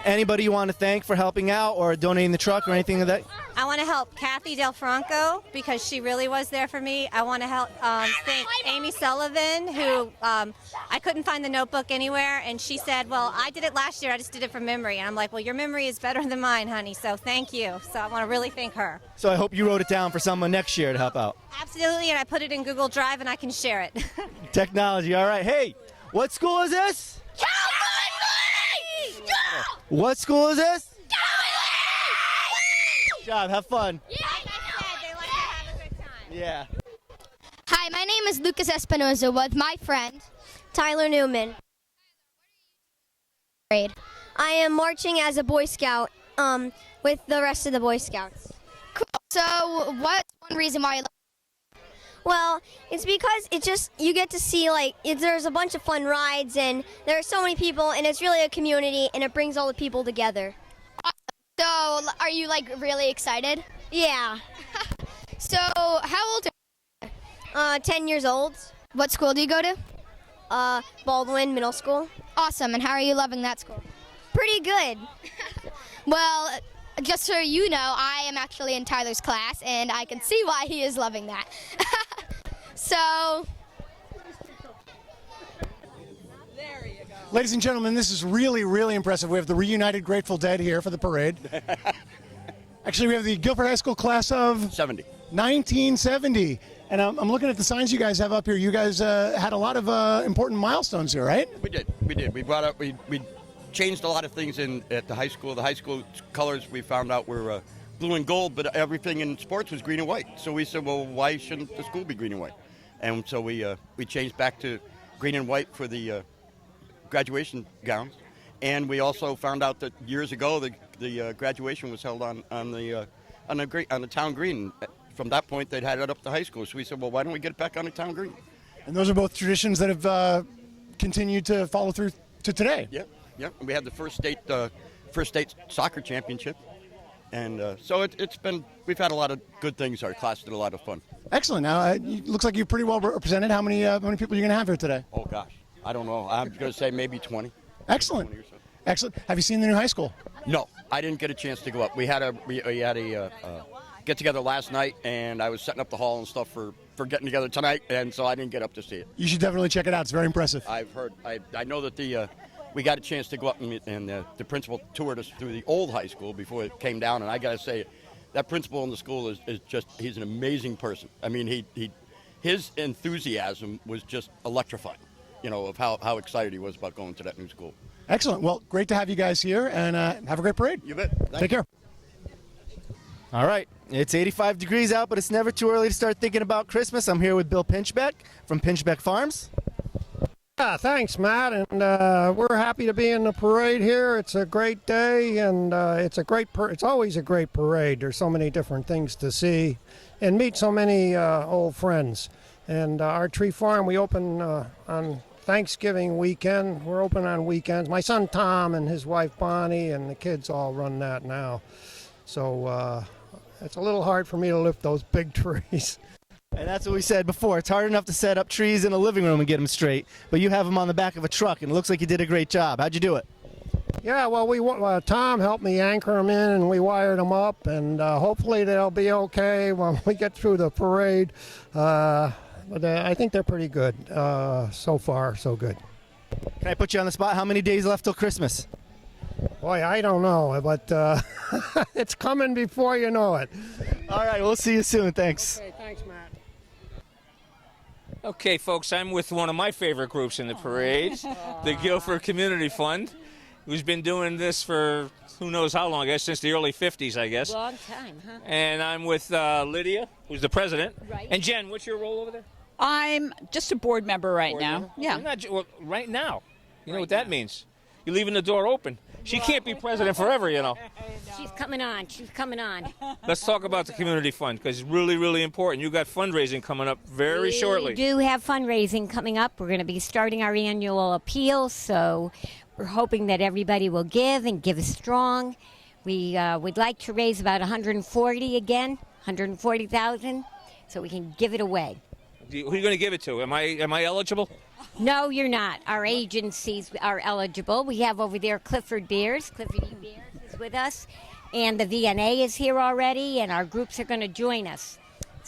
anybody you want to thank for helping out or donating the truck or anything of that?
I want to help Kathy Del Franco because she really was there for me. I want to help thank Amy Sullivan, who I couldn't find the notebook anywhere, and she said, well, I did it last year, I just did it from memory. And I'm like, well, your memory is better than mine, honey, so thank you. So I want to really thank her.
So I hope you wrote it down for someone next year to help out.
Absolutely, and I put it in Google Drive and I can share it.
Technology, all right. Hey, what school is this? What school is this? Good job, have fun. Yeah.
Hi, my name is Lucas Espinoza with my friend Tyler Newman. I am marching as a Boy Scout with the rest of the Boy Scouts. Cool. So what's one reason why you love it? Well, it's because it just, you get to see, like, there's a bunch of fun rides and there are so many people and it's really a community and it brings all the people together. So are you, like, really excited? Yeah. So how old are you? 10 years old. What school do you go to? Baldwin Middle School. Awesome. And how are you loving that school? Pretty good. Well, just so you know, I am actually in Tyler's class, and I can see why he is loving that. So,
Ladies and gentlemen, this is really, really impressive. We have the reunited Grateful Dead here for the parade. Actually, we have the Guilford High School class of 1970. And I'm looking at the signs you guys have up here. You guys had a lot of important milestones here, right?
We did. We brought up, we changed a lot of things at the high school. The high school colors we found out were blue and gold, but everything in sports was green and white. So we said, well, why shouldn't the school be green and white? And so we changed back to green and white for the graduation gowns. And we also found out that years ago the graduation was held on the town green. From that point, they'd had it up to high school. So we said, well, why don't we get it back on the town green?
And those are both traditions that have continued to follow through to today.
Yep. We had the first state soccer championship. And so we've had a lot of good things. Our class did a lot of fun.
Excellent. Now, it looks like you're pretty well represented. How many people are you going to have here today?
Oh, gosh. I don't know. I'm going to say maybe 20.
Excellent.
20 or so.
Excellent. Have you seen the new high school?
No, I didn't get a chance to go up. We had a get together last night, and I was setting up the hall and stuff for getting together tonight, and so I didn't get up to see it.
You should definitely check it out. It's very impressive.
I've heard. I know that we got a chance to go up and the principal toured us through the old high school before it came down, and I got to say, that principal in the school is just, he's an amazing person. I mean, his enthusiasm was just electrifying, of how excited he was about going to that new school.
Excellent. Well, great to have you guys here, and have a great parade.
You bet.
Take care.
All right. It's 85 degrees out, but it's never too early to start thinking about Christmas. I'm here with Bill Pinchbeck from Pinchbeck Farms.
Yeah, thanks, Matt. And we're happy to be in the parade here. It's a great day, and it's always a great parade. There's so many different things to see and meet so many old friends. And our tree farm, we open on Thanksgiving weekend. We're open on weekends. My son Tom and his wife Bonnie and the kids all run that now. So it's a little hard for me to lift those big trees.
And that's what we said before. It's hard enough to set up trees in a living room and get them straight, but you have them on the back of a truck, and it looks like you did a great job. How'd you do it?
Yeah, well, Tom helped me anchor them in, and we wired them up, and hopefully they'll be okay when we get through the parade. But I think they're pretty good. So far, so good.
Can I put you on the spot? How many days left till Christmas?
Boy, I don't know, but it's coming before you know it.
All right, we'll see you soon. Thanks.
Okay, thanks, Matt.
Okay, folks, I'm with one of my favorite groups in the parade, the Guilford Community Fund, who's been doing this for who knows how long, I guess, since the early 50s, I guess.
Long time, huh?
And I'm with Lydia, who's the president.
Right.
And Jen, what's your role over there?
I'm just a board member right now.
Member?
Yeah.
You're not, right now. You know what that means? You're leaving the door open. She can't be president forever,
She's coming on. She's coming on.
Let's talk about the community fund, because it's really, really important. You got fundraising coming up very shortly.
We do have fundraising coming up. We're going to be starting our annual appeal, so we're hoping that everybody will give and give strong. We would like to raise about 140 again, 140,000, so we can give it away.
Who are you going to give it to? Am I eligible?
No, you're not. Our agencies are eligible. We have over there Clifford Beers. Clifford E. Beers is with us. And the VNA is here already, and our groups are going to join us.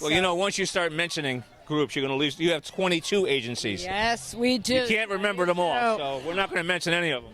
Well, you know, once you start mentioning groups, you're going to lose. You have 22 agencies.
Yes, we do.
You can't remember them all, so we're not going to mention any of them.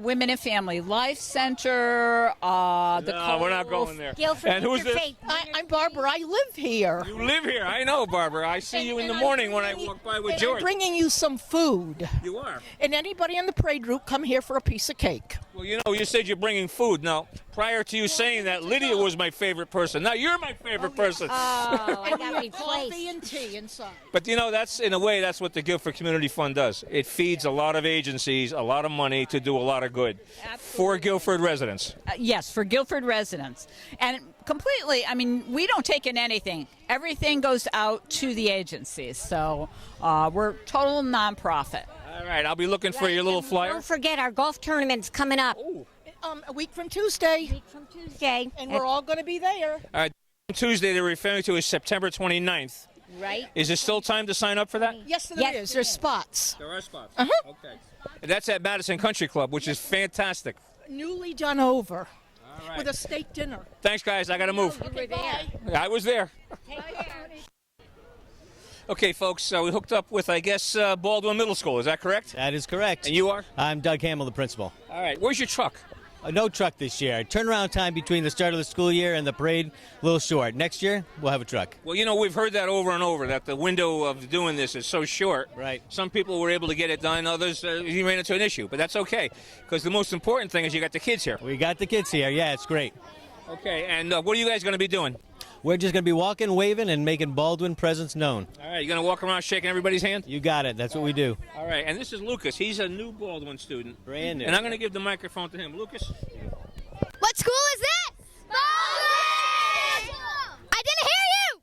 Women and Family Life Center, the
No, we're not going there.
Guilford,
And who's this?
I'm Barbara. I live here.
You live here. I know, Barbara. I see you in the morning when I walk by with
And
George.
I'm bringing you some food.
You are.
And anybody in the parade route, come here for a piece of cake.
Well, you know, you said you're bringing food. Now, prior to you saying that, Lydia was my favorite person. Now you're my favorite person.
Oh, I got replaced.
Coffee and tea inside.
But you know, that's in a way, that's what the Guilford Community Fund does. It feeds a lot of agencies, a lot of money to do a lot of good for Guilford residents.
Yes, for Guilford residents. And completely, I mean, we don't take in anything. Everything goes out to the agencies. So we're total nonprofit.
All right, I'll be looking for your little flyer.
Don't forget, our golf tournament's coming up.
A week from Tuesday. And we're all going to be there.
All right, Tuesday they're referring to is September 29th.
Right.
Is there still time to sign up for that?
Yes, there is. There's spots.
There are spots.
Uh-huh.
Okay. And that's at Madison Country Club, which is fantastic.
Newly done over.
All right.
With a steak dinner.
Thanks, guys. I got to move.
You were there.
I was there. Okay, folks, we hooked up with, I guess, Baldwin Middle School. Is that correct?
That is correct.
And you are?
I'm Doug Hamill, the principal.
All right. Where's your truck?
No truck this year. Turnaround time between the start of the school year and the parade, a little short. Next year, we'll have a truck.
Well, you know, we've heard that over and over, that the window of doing this is so short.
Right.
Some people were able to get it done. Others, you ran into an issue. But that's okay, because the most important thing is you got the kids here.
We got the kids here. Yeah, it's great.
Okay, and what are you guys going to be doing?
We're just going to be walking, waving, and making Baldwin presence known.
All right, you're going to walk around shaking everybody's hand?
You got it. That's what we do.
All right, and this is Lucas. He's a new Baldwin student.
Brand new.
And I'm going to give the microphone to him. Lucas?
What school is this? Baldwin! I didn't hear you!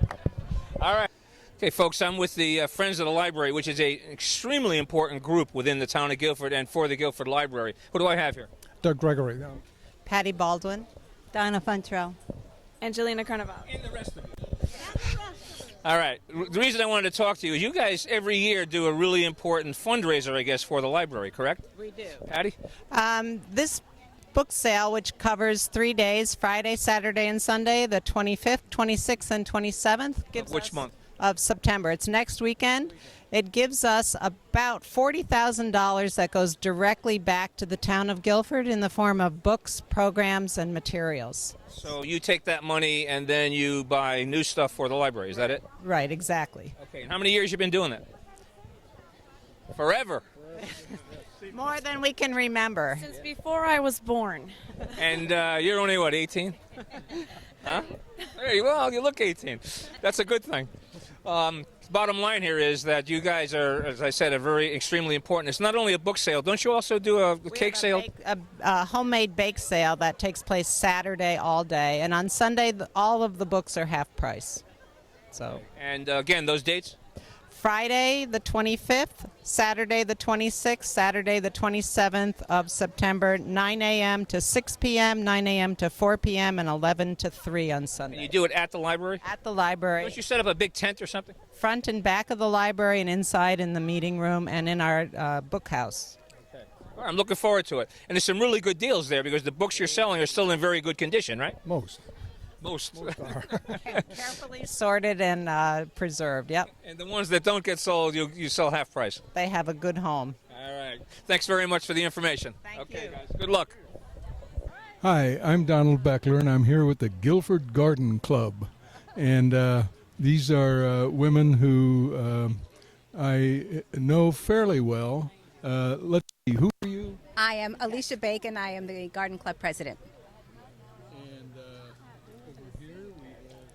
Baldwin!
All right. Okay, folks, I'm with the Friends of the Library, which is an extremely important group within the town of Guilford and for the Guilford Library. Who do I have here?
Doug Gregory.
Patty Baldwin. Donna Funtrell.
Angelina Carnival.
And the rest of you. All right. The reason I wanted to talk to you is you guys every year do a really important fundraiser, I guess, for the library, correct?
We do.
Patty?
This book sale, which covers 3 days, Friday, Saturday, and Sunday, the 25th, 26th, and 27th. Gives
Which
us,
month?
Of September. It's next weekend. It gives us about $40,000 that goes directly back to the town of Guilford in the form of books, programs, and materials.
So you take that money and then you buy new stuff for the library, is that it?
Right, exactly.
Okay, and how many years you been doing that? Forever.
More than we can remember.
Since before I was born.
And you're only, what, 18? Huh? Hey, well, you look 18. That's a good thing. Bottom line here is that you guys are, as I said, extremely important. It's not only a book sale. Don't you also do a cake sale?
A homemade bake sale that takes place Saturday all day. And on Sunday, all of the books are half price. So.
And again, those dates?
Friday the 25th, Saturday the 26th, Saturday the 27th of September, 9 a.m. to 6 p.m., 9 a.m. to 4 p.m., and 11 to 3 on Sunday.
And you do it at the library?
At the library.
Don't you set up a big tent or something?
Front and back of the library and inside in the meeting room and in our book house.
Okay. Well, I'm looking forward to it. And there's some really good deals there because the books you're selling are still in very good condition, right?
Most.
Most are.
Carefully sorted and preserved, yep.
And the ones that don't get sold, you sell half price.
They have a good home.
All right. Thanks very much for the information.
Thank
you.
Guys.
Good luck.
Hi, I'm Donald Beckler, and I'm here with the Guilford Garden Club. And these are women who I know fairly well. Let's see, who are you?
I am Alicia Bacon. I am the Garden Club president.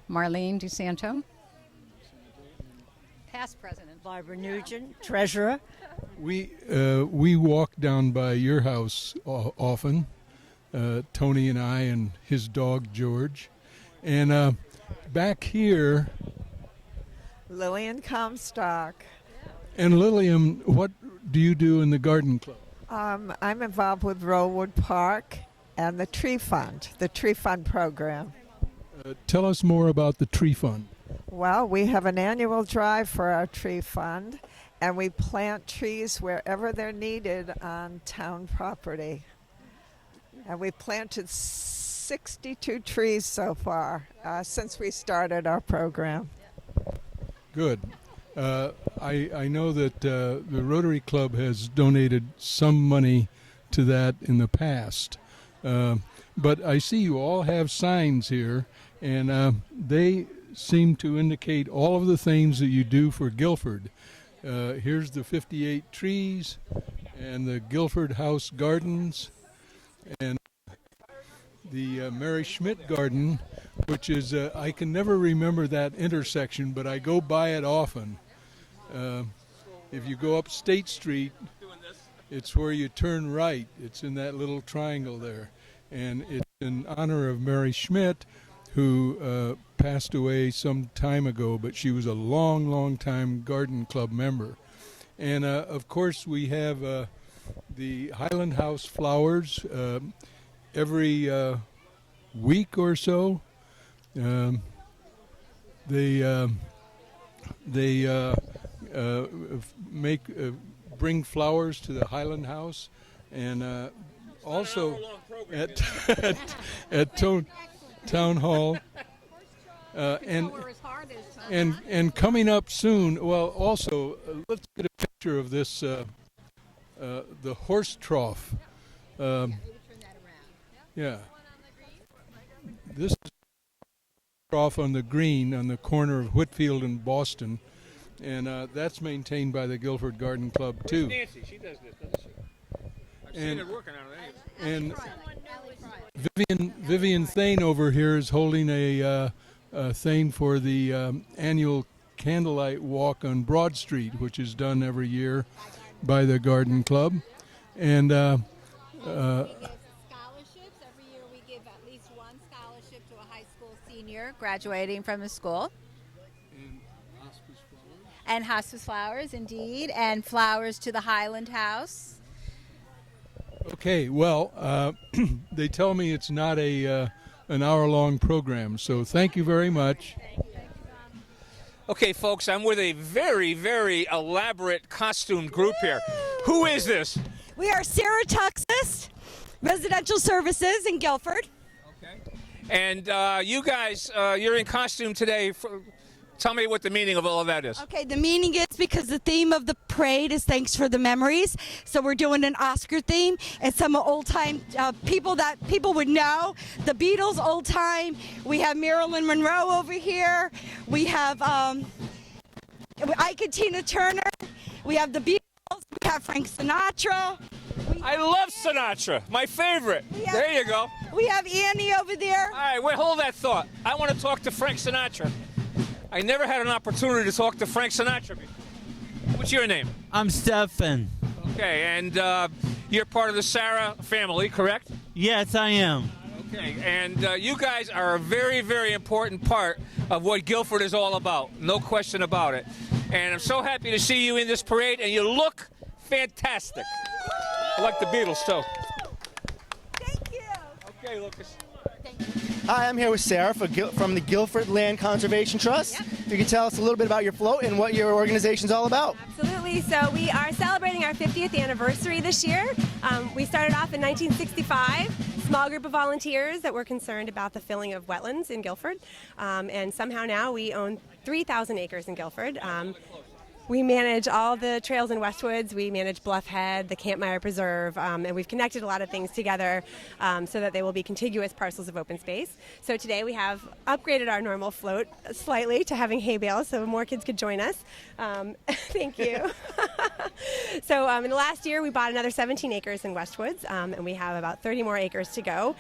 Marlene DeSanto.
Past president.
Barbara Nugent, treasurer.
We walk down by your house often, Tony and I and his dog George. And back here...
Lillian Comstock.
And Lillian, what do you do in the garden club?
I'm involved with Rowood Park and the Tree Fund program.
Tell us more about the Tree Fund.
Well, we have an annual drive for our Tree Fund, and we plant trees wherever they're needed on town property. And we planted 62 trees so far since we started our program.
Good. I know that the Rotary Club has donated some money to that in the past. But I see you all have signs here, and they seem to indicate all of the things that you do for Guilford. Here's the 58 trees and the Guilford House Gardens and the Mary Schmidt Garden, which is, I can never remember that intersection, but I go by it often. If you go up State Street, it's where you turn right. It's in that little triangle there. And it's in honor of Mary Schmidt, who passed away some time ago, but she was a long, long time Garden Club member. And, of course, we have the Highland House flowers every week or so. They bring flowers to the Highland House, and also at Town Hall, and coming up soon. Well, also let's get a picture of this the horse trough. Yeah, this is trough on the green on the corner of Whitfield and Boston. And that's maintained by the Guilford Garden Club, too.
Nancy, she does this, doesn't she? I've seen her working on it anyway.
And Vivian Thane over here is holding a thing for the annual candlelight walk on Broad Street, which is done every year by the Garden Club. And
We give scholarships. Every year we give at least one scholarship to a high school senior graduating from the school. And hospice flowers, indeed, and flowers to the Highland House.
Okay, well, they tell me it's not an hour-long program, so thank you very much.
Okay, folks, I'm with a very, very elaborate costumed group here. Who is this?
We are Sarah Tuxis, Residential Services in Guilford.
And you guys, you're in costume today. Tell me what the meaning of all of that is.
Okay, the meaning is because the theme of the parade is Thanks for the Memories. So we're doing an Oscar theme and some old-time people that people would know. The Beatles, old time. We have Marilyn Monroe over here. We have Ike and Tina Turner. We have the Beatles. We have Frank Sinatra.
I love Sinatra, my favorite. There you go.
We have Annie over there.
All right, wait, hold that thought. I want to talk to Frank Sinatra. I never had an opportunity to talk to Frank Sinatra before. What's your name?
I'm Stefan.
Okay, and you're part of the Sarah family, correct?
Yes, I am.
Okay, and you guys are a very, very important part of what Guilford is all about. No question about it. And I'm so happy to see you in this parade, and you look fantastic. I like the Beatles, too.
Thank you.
Okay, Lucas.
Hi, I'm here with Sarah from the Guilford Land Conservation Trust.
Yep.
If you could tell us a little bit about your float and what your organization's all about.
Absolutely. So we are celebrating our 50th anniversary this year. We started off in 1965. Small group of volunteers that were concerned about the filling of wetlands in Guilford. And somehow now we own 3,000 acres in Guilford. We manage all the trails in Westwoods. We manage Bluff Head, the Campmeyer Preserve, and we've connected a lot of things together so that they will be contiguous parcels of open space. So today we have upgraded our normal float slightly to having hay bales so more kids could join us. Thank you. So in the last year we bought another 17 acres in Westwoods, and we have about 30 more acres to go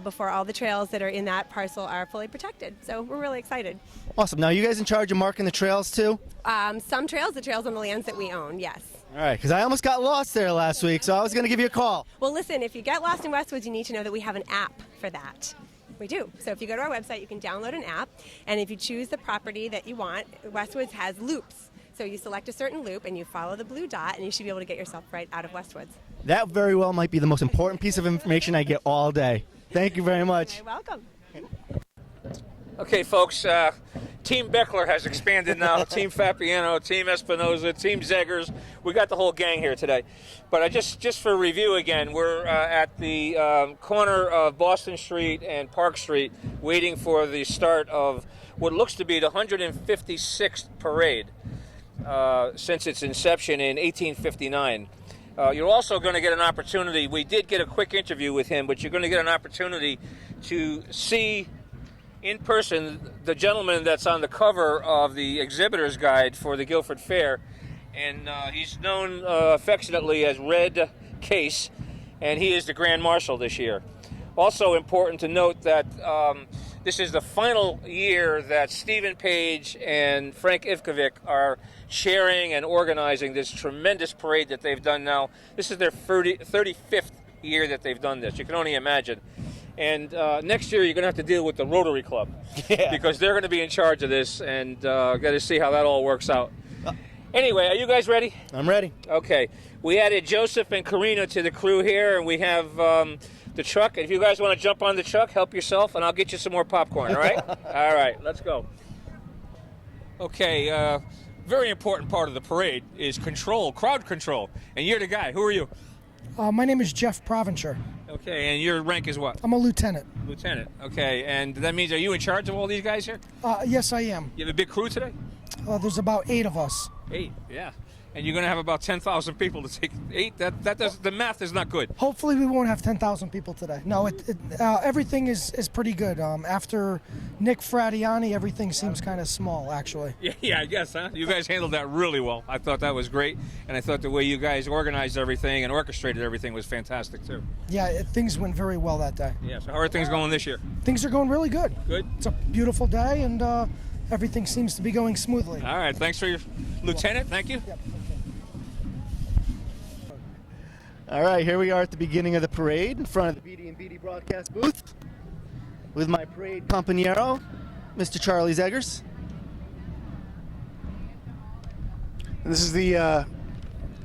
before all the trails that are in that parcel are fully protected. So we're really excited.
Awesome. Now, you guys in charge of marking the trails, too?
Some trails, the trails on the lands that we own, yes.
All right, because I almost got lost there last week, so I was going to give you a call.
Well, listen, if you get lost in Westwoods, you need to know that we have an app for that. We do. So if you go to our website, you can download an app, and if you choose the property that you want, Westwoods has loops. So you select a certain loop, and you follow the blue dot, and you should be able to get yourself right out of Westwoods.
That very well might be the most important piece of information I get all day. Thank you very much.
You're welcome.
Okay, folks, Team Beckler has expanded now. Team Fapiano, Team Espinoza, Team Zeggers. We got the whole gang here today. But just for review again, we're at the corner of Boston Street and Park Street waiting for the start of what looks to be the 156th parade since its inception in 1859. You're also going to get an opportunity. We did get a quick interview with him, but you're going to get an opportunity to see in person the gentleman that's on the cover of the exhibitor's guide for the Guilford Fair, and he's known affectionately as Red Case, and he is the Grand Marshal this year. Also important to note that this is the final year that Stephen Page and Frank Ivkovic are sharing and organizing this tremendous parade that they've done now. This is their 35th year that they've done this. You can only imagine. And next year, you're going to have to deal with the Rotary Club because they're going to be in charge of this, and got to see how that all works out. Anyway, are you guys ready?
I'm ready.
Okay. We added Joseph and Karina to the crew here, and we have the truck. If you guys want to jump on the truck, help yourself, and I'll get you some more popcorn, all right? All right, let's go. Okay, very important part of the parade is control, crowd control. And you're the guy. Who are you?
My name is Jeff Provencher.
Okay, and your rank is what?
I'm a lieutenant.
Lieutenant. Okay, and that means, are you in charge of all these guys here?
Yes, I am.
You have a big crew today?
There's about 8 of us.
8, yeah. And you're going to have about 10,000 people to take 8. The math is not good.
Hopefully we won't have 10,000 people today. No, everything is pretty good. After Nick Fradiani, everything seems kind of small, actually.
Yeah, I guess, huh? You guys handled that really well. I thought that was great, and I thought the way you guys organized everything and orchestrated everything was fantastic, too.
Yeah, things went very well that day.
Yeah, so how are things going this year?
Things are going really good.
Good?
It's a beautiful day, and everything seems to be going smoothly.
All right, thanks for your lieutenant. Thank you.
Yep.
All right, here we are at the beginning of the parade in front of the BD&BD broadcast booth with my parade compañero, Mr. Charlie Zeggers.
And this is the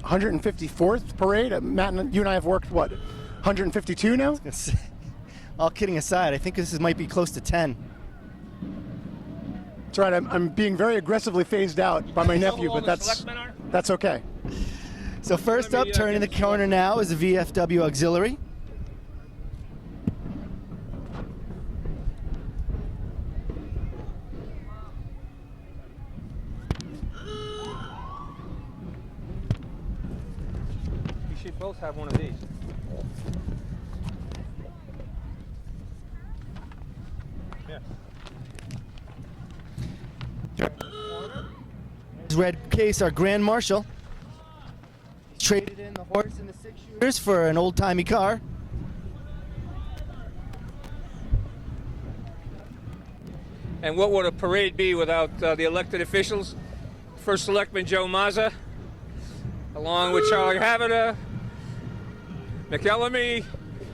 154th parade. Matt, you and I have worked, what, 152 now?
All kidding aside, I think this might be close to 10.
That's right, I'm being very aggressively phased out by my nephew, but that's okay.
So first up, turning the corner now, is the VFW Auxiliary.
You should both have one of these. Yeah.
Red Case, our Grand Marshal. Traded in the horse and the 6-shooters for an old-timey car.
And what would a parade be without the elected officials? First Selectman Joe Mazza, along with Charlie Havita, McElamy,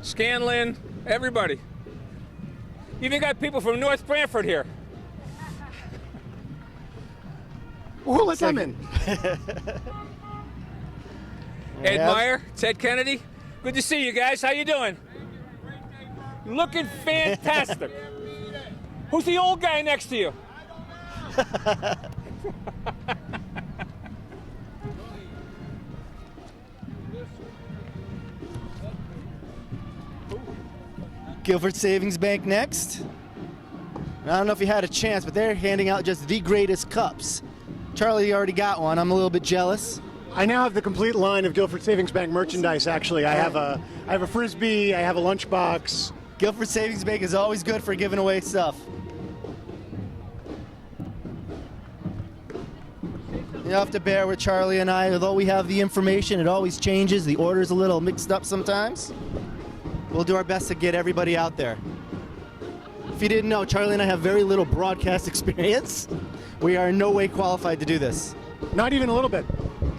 Scanlon, everybody. Even got people from North Branford here.
We'll let them in.
Ed Meyer, Ted Kennedy. Good to see you guys. How you doing? Looking fantastic. Who's the old guy next to you?
Guilford Savings Bank next. I don't know if you had a chance, but they're handing out just the greatest cups. Charlie already got one. I'm a little bit jealous.
I now have the complete line of Guilford Savings Bank merchandise, actually. I have a Frisbee, I have a lunchbox.
Guilford Savings Bank is always good for giving away stuff. You have to bear with Charlie and I. Although we have the information, it always changes. The order's a little mixed up sometimes. We'll do our best to get everybody out there. If you didn't know, Charlie and I have very little broadcast experience. We are in no way qualified to do this.
Not even a little bit.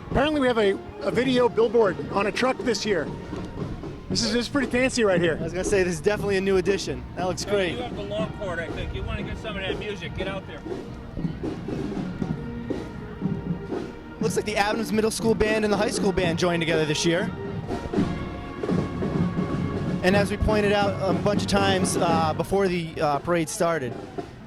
Apparently we have a video billboard on a truck this year. This is pretty fancy right here.
I was going to say, this is definitely a new addition. That looks great.
You have the long cord, I think. You want to get some of that music. Get out there.
Looks like the Adams Middle School Band and the high school band joined together this year. And as we pointed out a bunch of times before the parade started,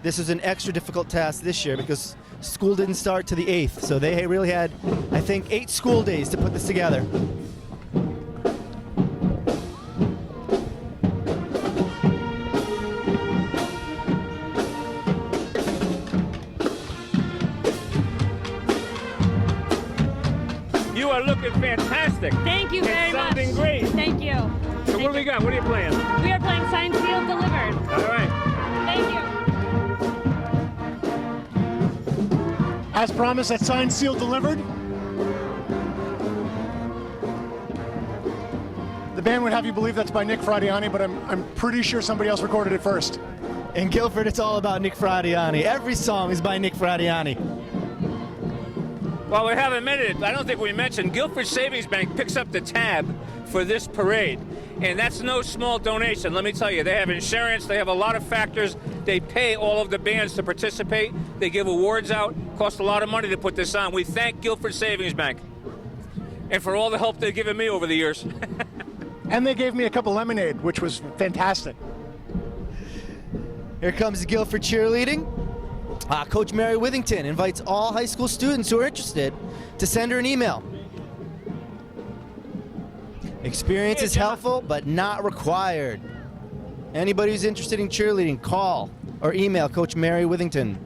this was an extra difficult task this year because school didn't start to the 8th. So they really had, I think, 8 school days to put this together.
You are looking fantastic.
Thank you very
it's
much.
Sounding great.
Thank you.
So what do we got? What are you playing?
We are playing Signed, Sealed, Delivered.
All right.
Thank you.
As promised, that signed, sealed, delivered. The band would have you believe that's by Nick Fradiani, but I'm pretty sure somebody else recorded it first.
In Guilford, it's all about Nick Fradiani. Every song is by Nick Fradiani.
Well, we haven't mentioned it. I don't think we mentioned Guilford Savings Bank picks up the tab for this parade. And that's no small donation, let me tell you. They have insurance, they have a lot of factors. They pay all of the bands to participate. They give awards out. Cost a lot of money to put this on. We thank Guilford Savings Bank. And for all the help they've given me over the years.
And they gave me a cup of lemonade, which was fantastic.
Here comes Guilford cheerleading. Coach Mary Withington invites all high school students who are interested to send her an email. Experience is helpful, but not required. Anybody who's interested in cheerleading, call or email Coach Mary Withington.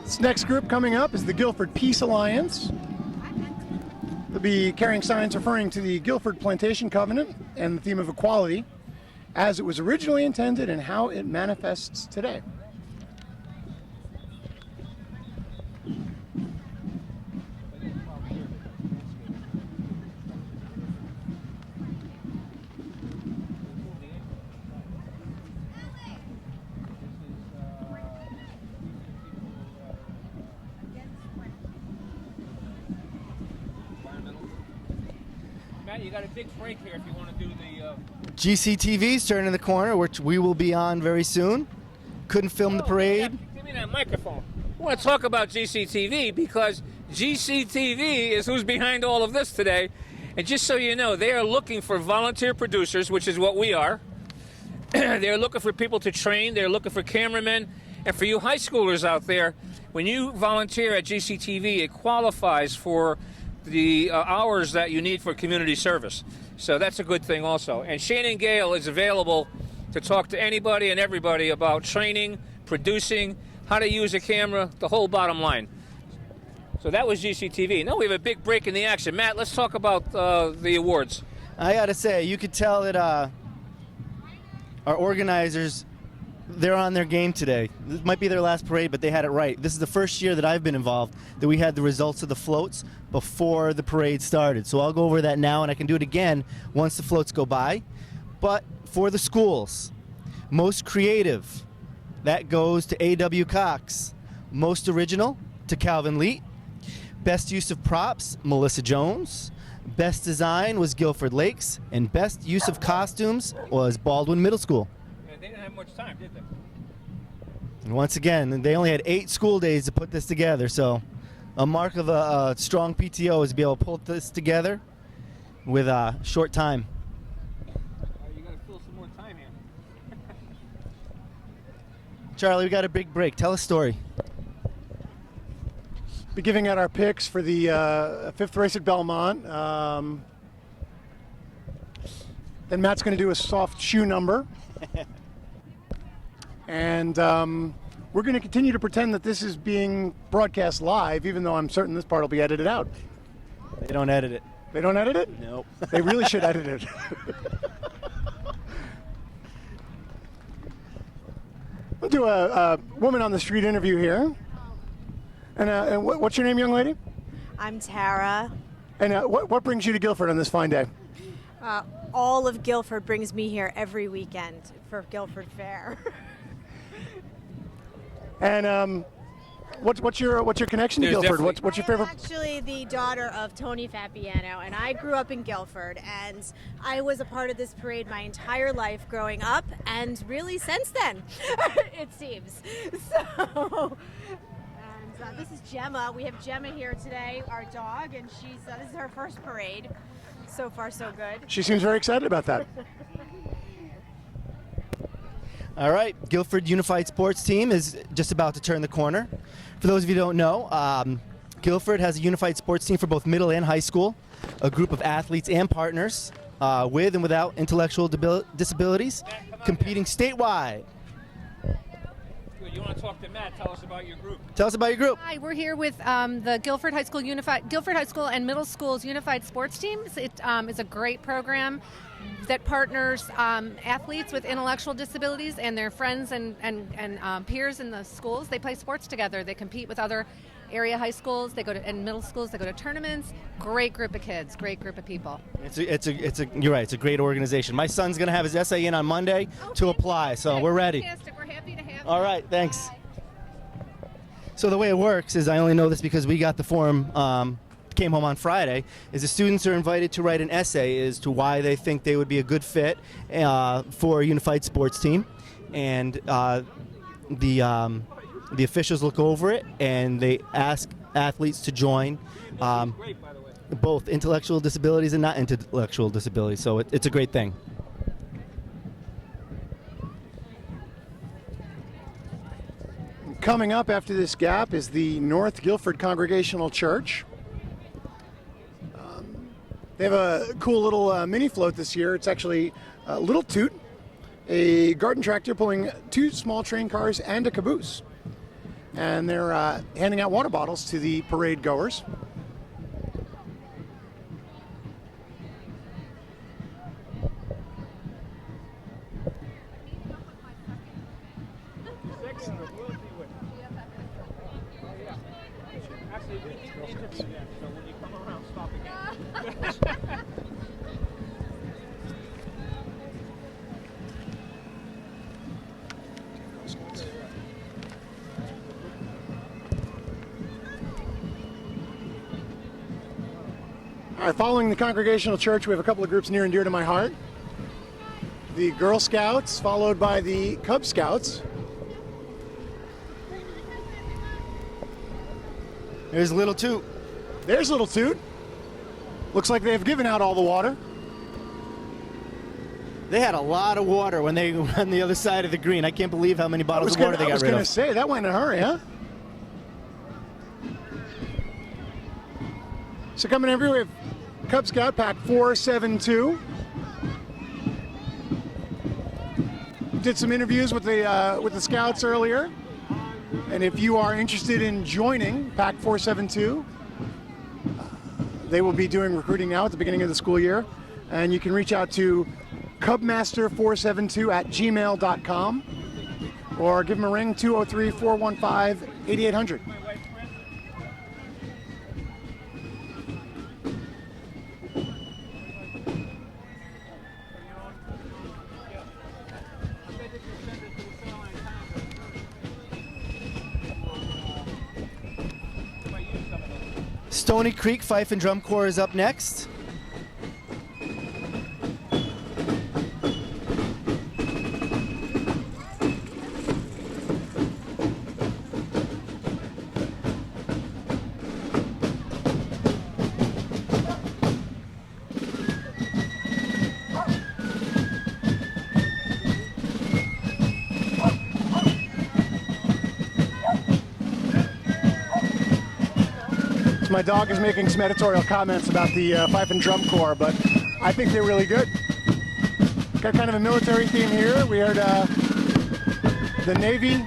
This next group coming up is the Guilford Peace Alliance. They'll be carrying signs referring to the Guilford Plantation Covenant and the theme of equality as it was originally intended and how it manifests today.
Matt, you got a big break here if you want to do the...
GCTV's turning the corner, which we will be on very soon. Couldn't film the parade.
Give me that microphone. I want to talk about GCTV because GCTV is who's behind all of this today. And just so you know, they are looking for volunteer producers, which is what we are. They're looking for people to train. They're looking for cameramen. And for you high schoolers out there, when you volunteer at GCTV, it qualifies for the hours that you need for community service. So that's a good thing also. And Shannon Gale is available to talk to anybody and everybody about training, producing, how to use a camera, the whole bottom line. So that was GCTV. Now we have a big break in the action. Matt, let's talk about the awards.
I got to say, you could tell that our organizers, they're on their game today. This might be their last parade, but they had it right. This is the first year that I've been involved that we had the results of the floats before the parade started. So I'll go over that now, and I can do it again once the floats go by. But for the schools, most creative, that goes to A.W. Cox. Most original, to Calvin Leet. Best use of props, Melissa Jones. Best design was Guilford Lakes. And best use of costumes was Baldwin Middle School.
They didn't have much time, did they?
And once again, they only had 8 school days to put this together, so a mark of a strong PTO is to be able to pull this together with a short time.
You got to fill some more time here.
Charlie, we got a big break. Tell a story.
Be giving out our picks for the 5th race at Belmont. Then Matt's going to do a soft shoe number. And we're going to continue to pretend that this is being broadcast live, even though I'm certain this part will be edited out.
They don't edit it.
They don't edit it?
Nope.
They really should edit it. We'll do a woman on the street interview here. And what's your name, young lady?
I'm Tara.
And what brings you to Guilford on this fine day?
All of Guilford brings me here every weekend for Guilford Fair.
And What's your connection to
There's
Guilford?
definitely-
What's your favorite?
I'm actually the daughter of Tony Fabiano, and I grew up in Guilford, and I was a part of this parade my entire life growing up, and really since then, it seems. So, and this is Gemma. We have Gemma here today, our dog, and this is her first parade. So far, so good.
She seems very excited about that.
All right, Guilford Unified Sports Team is just about to turn the corner. For those of you who don't know, Guilford has a unified sports team for both middle and high school, a group of athletes and partners with and without intellectual disabilities, competing statewide.
You want to talk to Matt? Tell us about your group.
Tell us about your group.
Hi, we're here with the Guilford High School and Middle School's Unified Sports Teams. It is a great program that partners athletes with intellectual disabilities and their friends and peers in the schools. They play sports together. They compete with other area high schools. They go to and middle schools. They go to tournaments. Great group of kids. Great group of people.
You're right. It's a great organization. My son's going to have his essay in on Monday to apply, so we're ready.
Fantastic. We're happy to have
All right, thanks. So the way it works is, I only know this because we got the form, came home on Friday, is the students are invited to write an essay as to why they think they would be a good fit for a unified sports team. And the officials look over it and they ask athletes to join both intellectual disabilities and not intellectual disabilities. So it's a great thing.
Coming up after this gap is the North Guilford Congregational Church. They have a cool little mini float this year. It's actually a little toot, a garden tractor pulling 2 small train cars and a caboose. And they're handing out water bottles to the parade goers. All right, following the Congregational Church, we have a couple of groups near and dear to my heart. The Girl Scouts, followed by the Cub Scouts.
There's Little Toot.
There's Little Toot. Looks like they've given out all the water.
They had a lot of water when they were on the other side of the green. I can't believe how many bottles of water they got rid of.
I was going to say, that went in a hurry, huh? So coming in here, we have Cub Scout Pack 472. Did some interviews with the Scouts earlier. And if you are interested in joining Pack 472, they will be doing recruiting now at the beginning of the school year. And you can reach out to cubmaster472@gmail.com or give them a ring, 203-415-8800.
Stony Creek Fife and Drum Corps is up next.
My dog is making some editorial comments about the Fife and Drum Corps, but I think they're really good. Got kind of a military theme here. We heard the Navy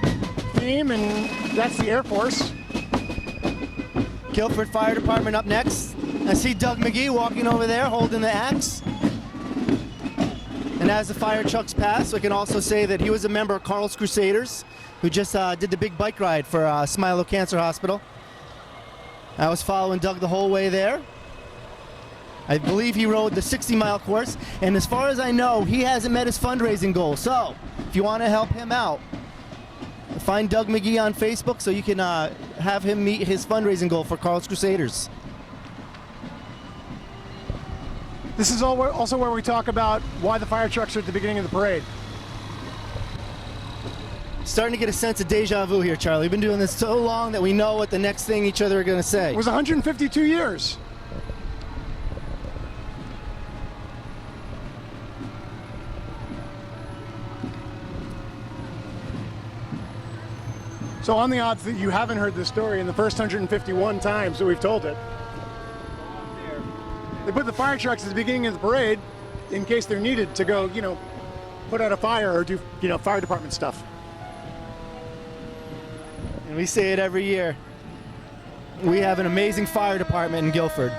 theme, and that's the Air Force.
Guilford Fire Department up next. I see Doug McGee walking over there holding the axe. And as the fire trucks pass, we can also say that he was a member of Carl's Crusaders, who just did the big bike ride for Smilo Cancer Hospital. I was following Doug the whole way there. I believe he rode the 60-mile course, and as far as I know, he hasn't met his fundraising goal. So, if you want to help him out, Find Doug McGee on Facebook so you can have him meet his fundraising goal for Carl's Crusaders.
This is also where we talk about why the fire trucks are at the beginning of the parade.
Starting to get a sense of deja vu here, Charlie. We've been doing this so long that we know what the next thing each other are going to say.
It was 152 years. So on the odds that you haven't heard this story in the first 151 times that we've told it, they put the fire trucks at the beginning of the parade in case they're needed to go, put out a fire or do, fire department stuff.
And we say it every year. We have an amazing fire department in Guilford.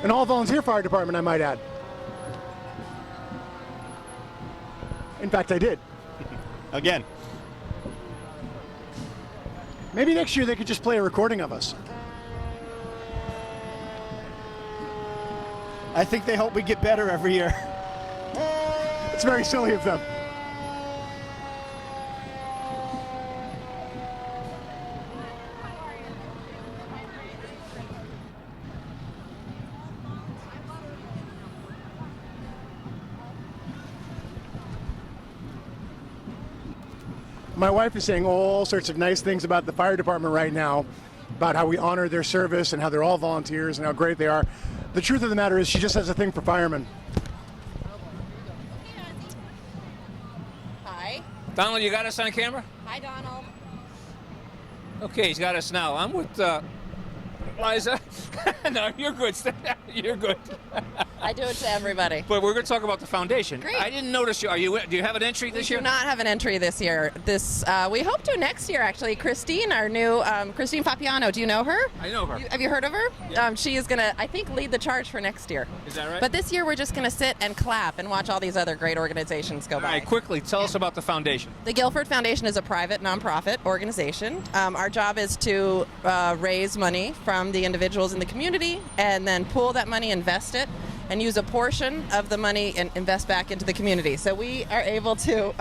An all-volunteer fire department, I might add. In fact, I did.
Again.
Maybe next year they could just play a recording of us.
I think they hope we get better every year.
It's very silly of them. My wife is saying all sorts of nice things about the fire department right now, about how we honor their service and how they're all volunteers and how great they are. The truth of the matter is she just has a thing for firemen.
Hi.
Donald, you got us on camera?
Hi, Donald.
Okay, he's got us now. I'm with Liza. No, you're good. You're good.
I do it to everybody.
But we're going to talk about the foundation.
Great.
I didn't notice you. Do you have an entry this year?
We do not have an entry this year. We hope to next year, actually. Christine, our new Christine Fapiano. Do you know her?
I know her.
Have you heard of her?
Yeah.
She is going to, I think, lead the charge for next year.
Is that right?
But this year we're just going to sit and clap and watch all these other great organizations go by.
All right, quickly, tell us about the foundation.
The Guilford Foundation is a private nonprofit organization. Our job is to raise money from the individuals in the community and then pool that money, invest it, and use a portion of the money and invest back into the community. So we are able to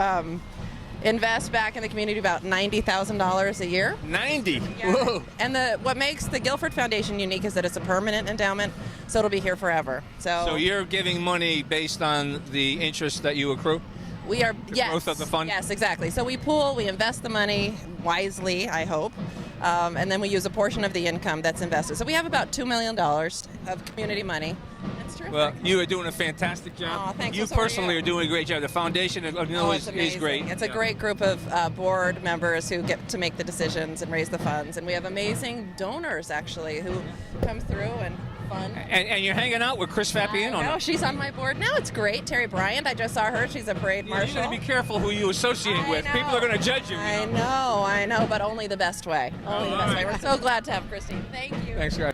invest back in the community about $90,000 a year.
90?
Yeah.
Whoa.
And what makes the Guilford Foundation unique is that it's a permanent endowment, so it'll be here forever.
So you're giving money based on the interest that you accrue?
We are, yes.
Growth of the fund?
Yes, exactly. So we pool, we invest the money wisely, I hope, and then we use a portion of the income that's invested. So we have about $2 million of community money. That's terrific.
Well, you are doing a fantastic job.
Oh, thanks.
You
So are
personally
you.
are doing a great job. The foundation is
amazing.
great.
It's a great group of board members who get to make the decisions and raise the funds. And we have amazing donors, actually, who come through and fund.
And you're hanging out with Chris Fapiano.
No, she's on my board now. It's great. Terry Bryant, I just saw her. She's a parade marshal.
You got to be careful who you associate with. People are going to judge you.
I know, but only the best way. Only the best way. We're so glad to have Christine. Thank you.
Thanks, guys.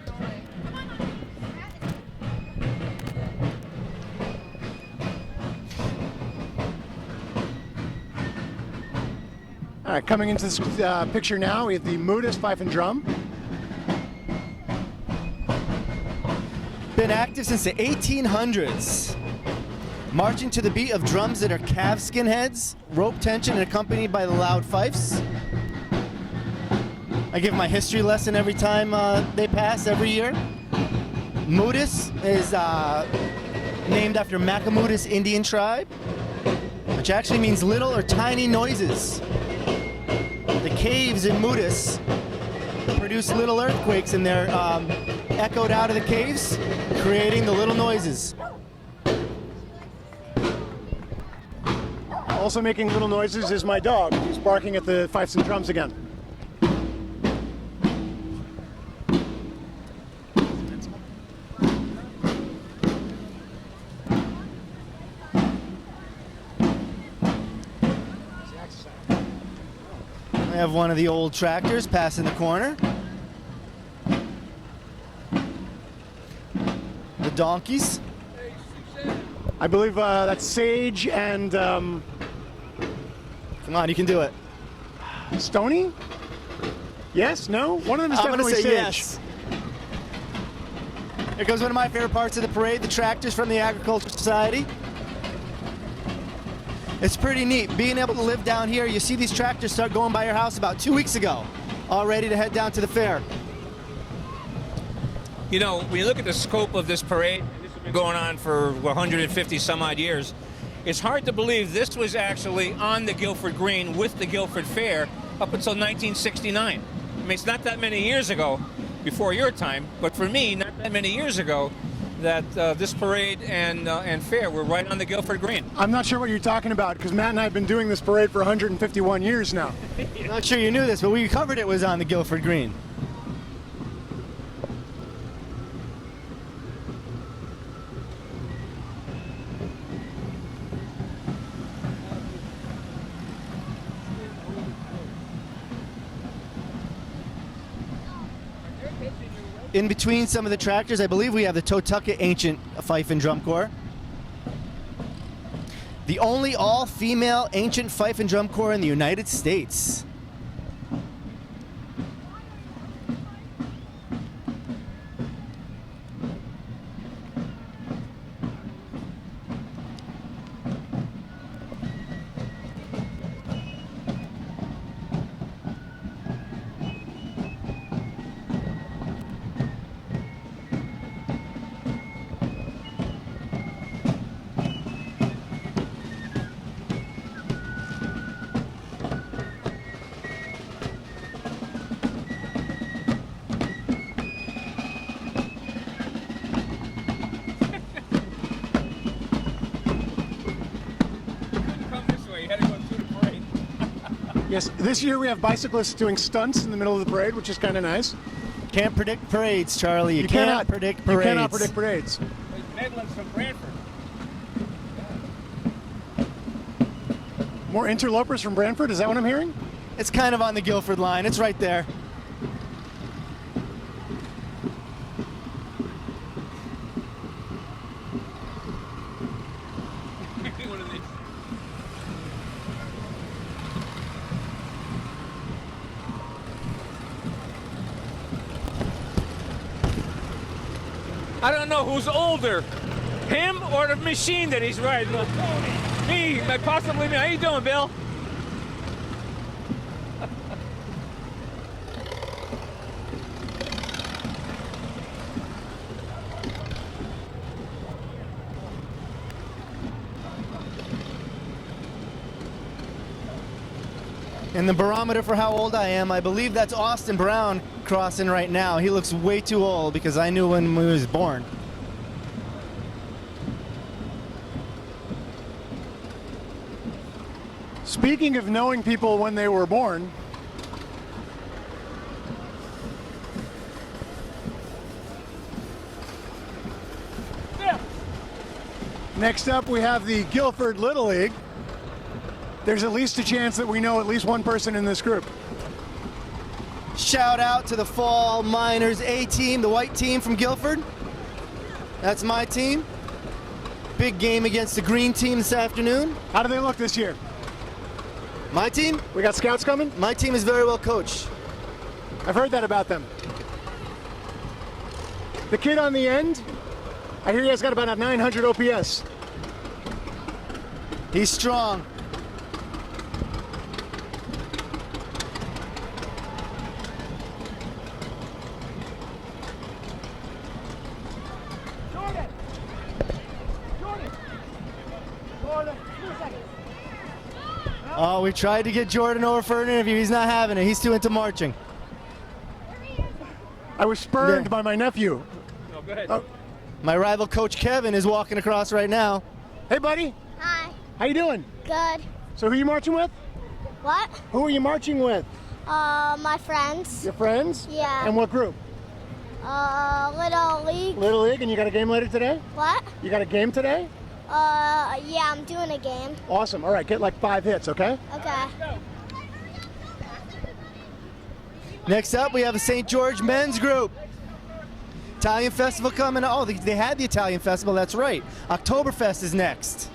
All right, coming into this picture now, we have the Moodus Fife and Drum.
Been active since the 1800s. Marching to the beat of drums that are calfskin heads, rope tension, and accompanied by the loud fifes. I give my history lesson every time they pass, every year. Moodus is named after Macamoodus Indian tribe, which actually means little or tiny noises. The caves in Moodus produce little earthquakes, and they're echoed out of the caves, creating the little noises.
Also making little noises is my dog, who's barking at the fifes and drums again.
I have one of the old tractors passing the corner. The donkeys.
I believe that's Sage and...
Come on, you can do it.
Stony? Yes? No? One of them is
I'm
definitely
gonna say
Sage.
yes. Here goes one of my favorite parts of the parade, the tractors from the Agricultural Society. It's pretty neat being able to live down here. You see these tractors start going by your house about 2 weeks ago, all ready to head down to the fair.
You know, when you look at the scope of this parade, this has been going on for 150 some odd years, it's hard to believe this was actually on the Guilford Green with the Guilford Fair up until 1969. I mean, it's not that many years ago, before your time, but for me, not that many years ago, that this parade and fair were right on the Guilford Green.
I'm not sure what you're talking about because Matt and I have been doing this parade for 151 years now.
Not sure you knew this, but we covered it was on the Guilford Green. In between some of the tractors, I believe we have the Totucket Ancient Fife and Drum Corps. The only all-female ancient fife and drum corps in the United States.
Yes, this year we have bicyclists doing stunts in the middle of the parade, which is kind of nice.
Can't predict parades, Charlie. You cannot predict parades.
You cannot predict parades.
Medlin's from Brantford.
More interlopers from Brantford, is that what I'm hearing?
It's kind of on the Guilford line. It's right there.
I don't know who's older, him or the machine that he's riding. Me, possibly me. How you doing, Bill?
And the barometer for how old I am, I believe that's Austin Brown crossing right now. He looks way too old because I knew when he was born.
Speaking of knowing people when they were born, next up we have the Guilford Little League. There's at least a chance that we know at least one person in this group.
Shout out to the Fall Miners A team, the white team from Guilford. That's my team. Big game against the green team this afternoon.
How do they look this year?
My team?
We got scouts coming?
My team is very well coached.
I've heard that about them. The kid on the end, I hear he has got about a 900 OPS.
He's strong. Oh, we tried to get Jordan over for an interview. He's not having it. He's too into marching.
I was spurned by my nephew.
No, go ahead.
Oh.
My rival coach Kevin is walking across right now.
Hey, buddy.
Hi.
How you doing?
Good.
So who are you marching with?
What?
Who are you marching with?
My friends.
Your friends?
Yeah.
And what group?
Little League.
Little League, and you got a game later today?
What?
You got a game today?
Yeah, I'm doing a game.
Awesome. All right, get like 5 hits, okay?
Okay.
Next up, we have a St. George men's group. Italian Festival coming. Oh, they had the Italian Festival. That's right. Oktoberfest is next.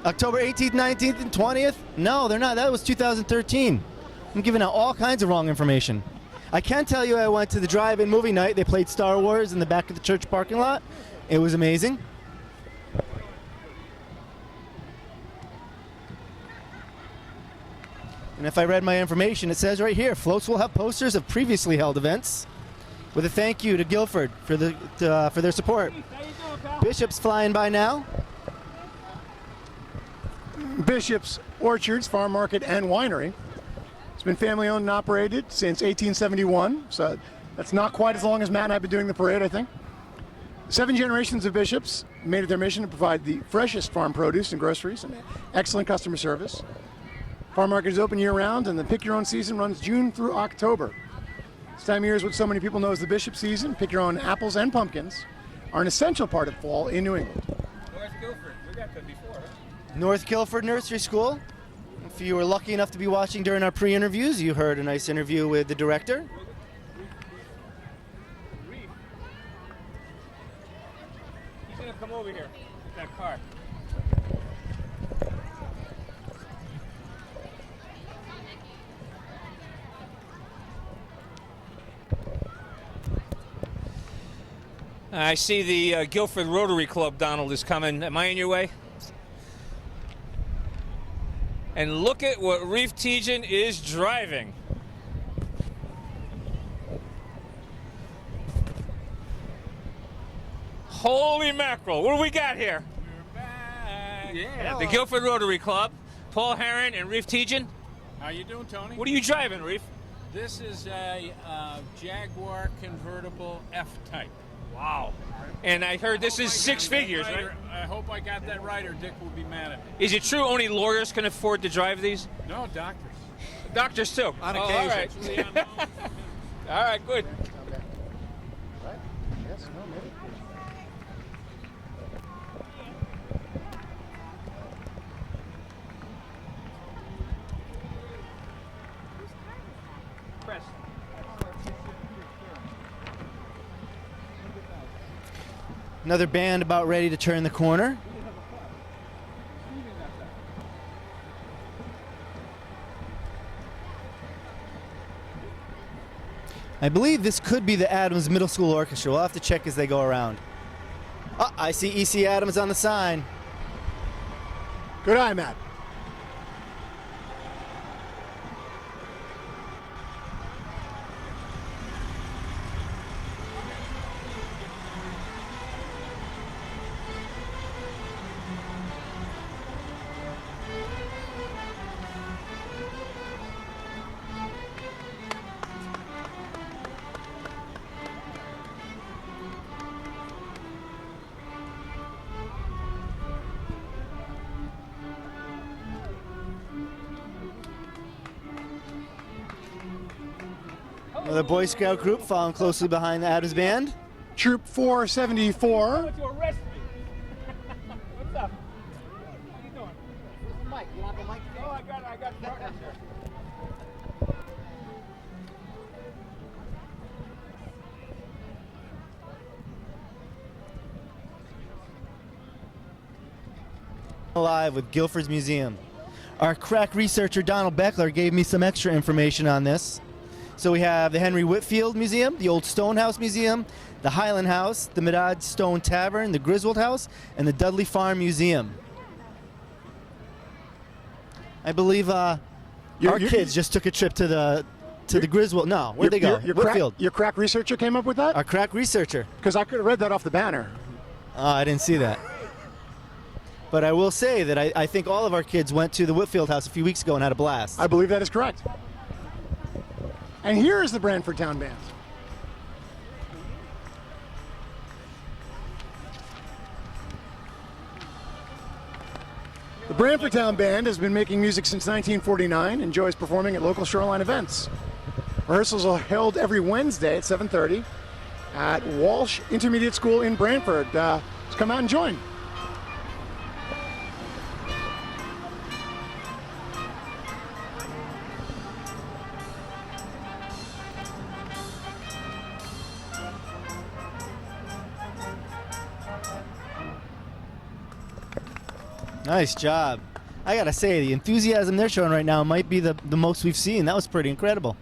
October 18th, 19th, and 20th? No, they're not. That was 2013. I'm giving out all kinds of wrong information. I can tell you I went to the drive-in movie night. They played Star Wars in the back of the church parking lot. It was amazing. And if I read my information, it says right here, floats will have posters of previously held events with a thank you to Guilford for their support. Bishop's flying by now.
Bishop's Orchards, Farm Market, and Winery. It's been family owned and operated since 1871, so that's not quite as long as Matt and I have been doing the parade, I think. 7 generations of Bishops made it their mission to provide the freshest farm produce and groceries and excellent customer service. Farm Market is open year-round, and the Pick Your Own season runs June through October. This time of year is what so many people know as the Bishop season. Pick Your Own apples and pumpkins are an essential part of fall in New England.
North Guilford, we got that before, huh?
North Guilford Nursery School. If you were lucky enough to be watching during our pre-interviews, you heard a nice interview with the director.
He's going to come over here with that car. I see the Guilford Rotary Club, Donald, is coming. Am I in your way? And look at what Reef Tejan is driving. Holy mackerel. What do we got here?
We're back.
Yeah, the Guilford Rotary Club. Paul Herron and Reef Tejan.
How you doing, Tony?
What are you driving, Reef?
This is a Jaguar convertible F-Type.
Wow. And I heard this is 6 figures, right?
I hope I got that right, or Dick will be mad at me.
Is it true only lawyers can afford to drive these?
No, doctors.
Doctors too.
On
Oh,
occasion.
all right. All right, good.
Yes, no, maybe.
Press.
Another band about ready to turn the corner. I believe this could be the Adams Middle School Orchestra. We'll have to check as they go around. Oh, I see E.C. Adams on the sign.
Good eye, Matt.
Another Boy Scout group following closely behind the Adams Band.
Troop 474.
To arrest me. What's up? How you doing? Mike, you want the mic? Oh, I got partners here.
Live with Guilford's Museum. Our crack researcher Donald Beckler gave me some extra information on this. So we have the Henry Whitfield Museum, the Old Stonehouse Museum, the Highland House, the Medad Stone Tavern, the Griswold House, and the Dudley Farm Museum. I believe our kids just took a trip to the Griswold. No, where'd they go? Whitfield.
Your crack researcher came up with that?
Our crack researcher.
Because I could have read that off the banner.
Oh, I didn't see that. But I will say that I think all of our kids went to the Whitfield House a few weeks ago and had a blast.
I believe that is correct. And here is the Brantford Town Band. The Brantford Town Band has been making music since 1949, enjoys performing at local shoreline events. Rehearsals are held every Wednesday at 7:30 at Walsh Intermediate School in Brantford. So come out and join.
Nice job. I gotta say, the enthusiasm they're showing right now might be the most we've seen. That was pretty incredible.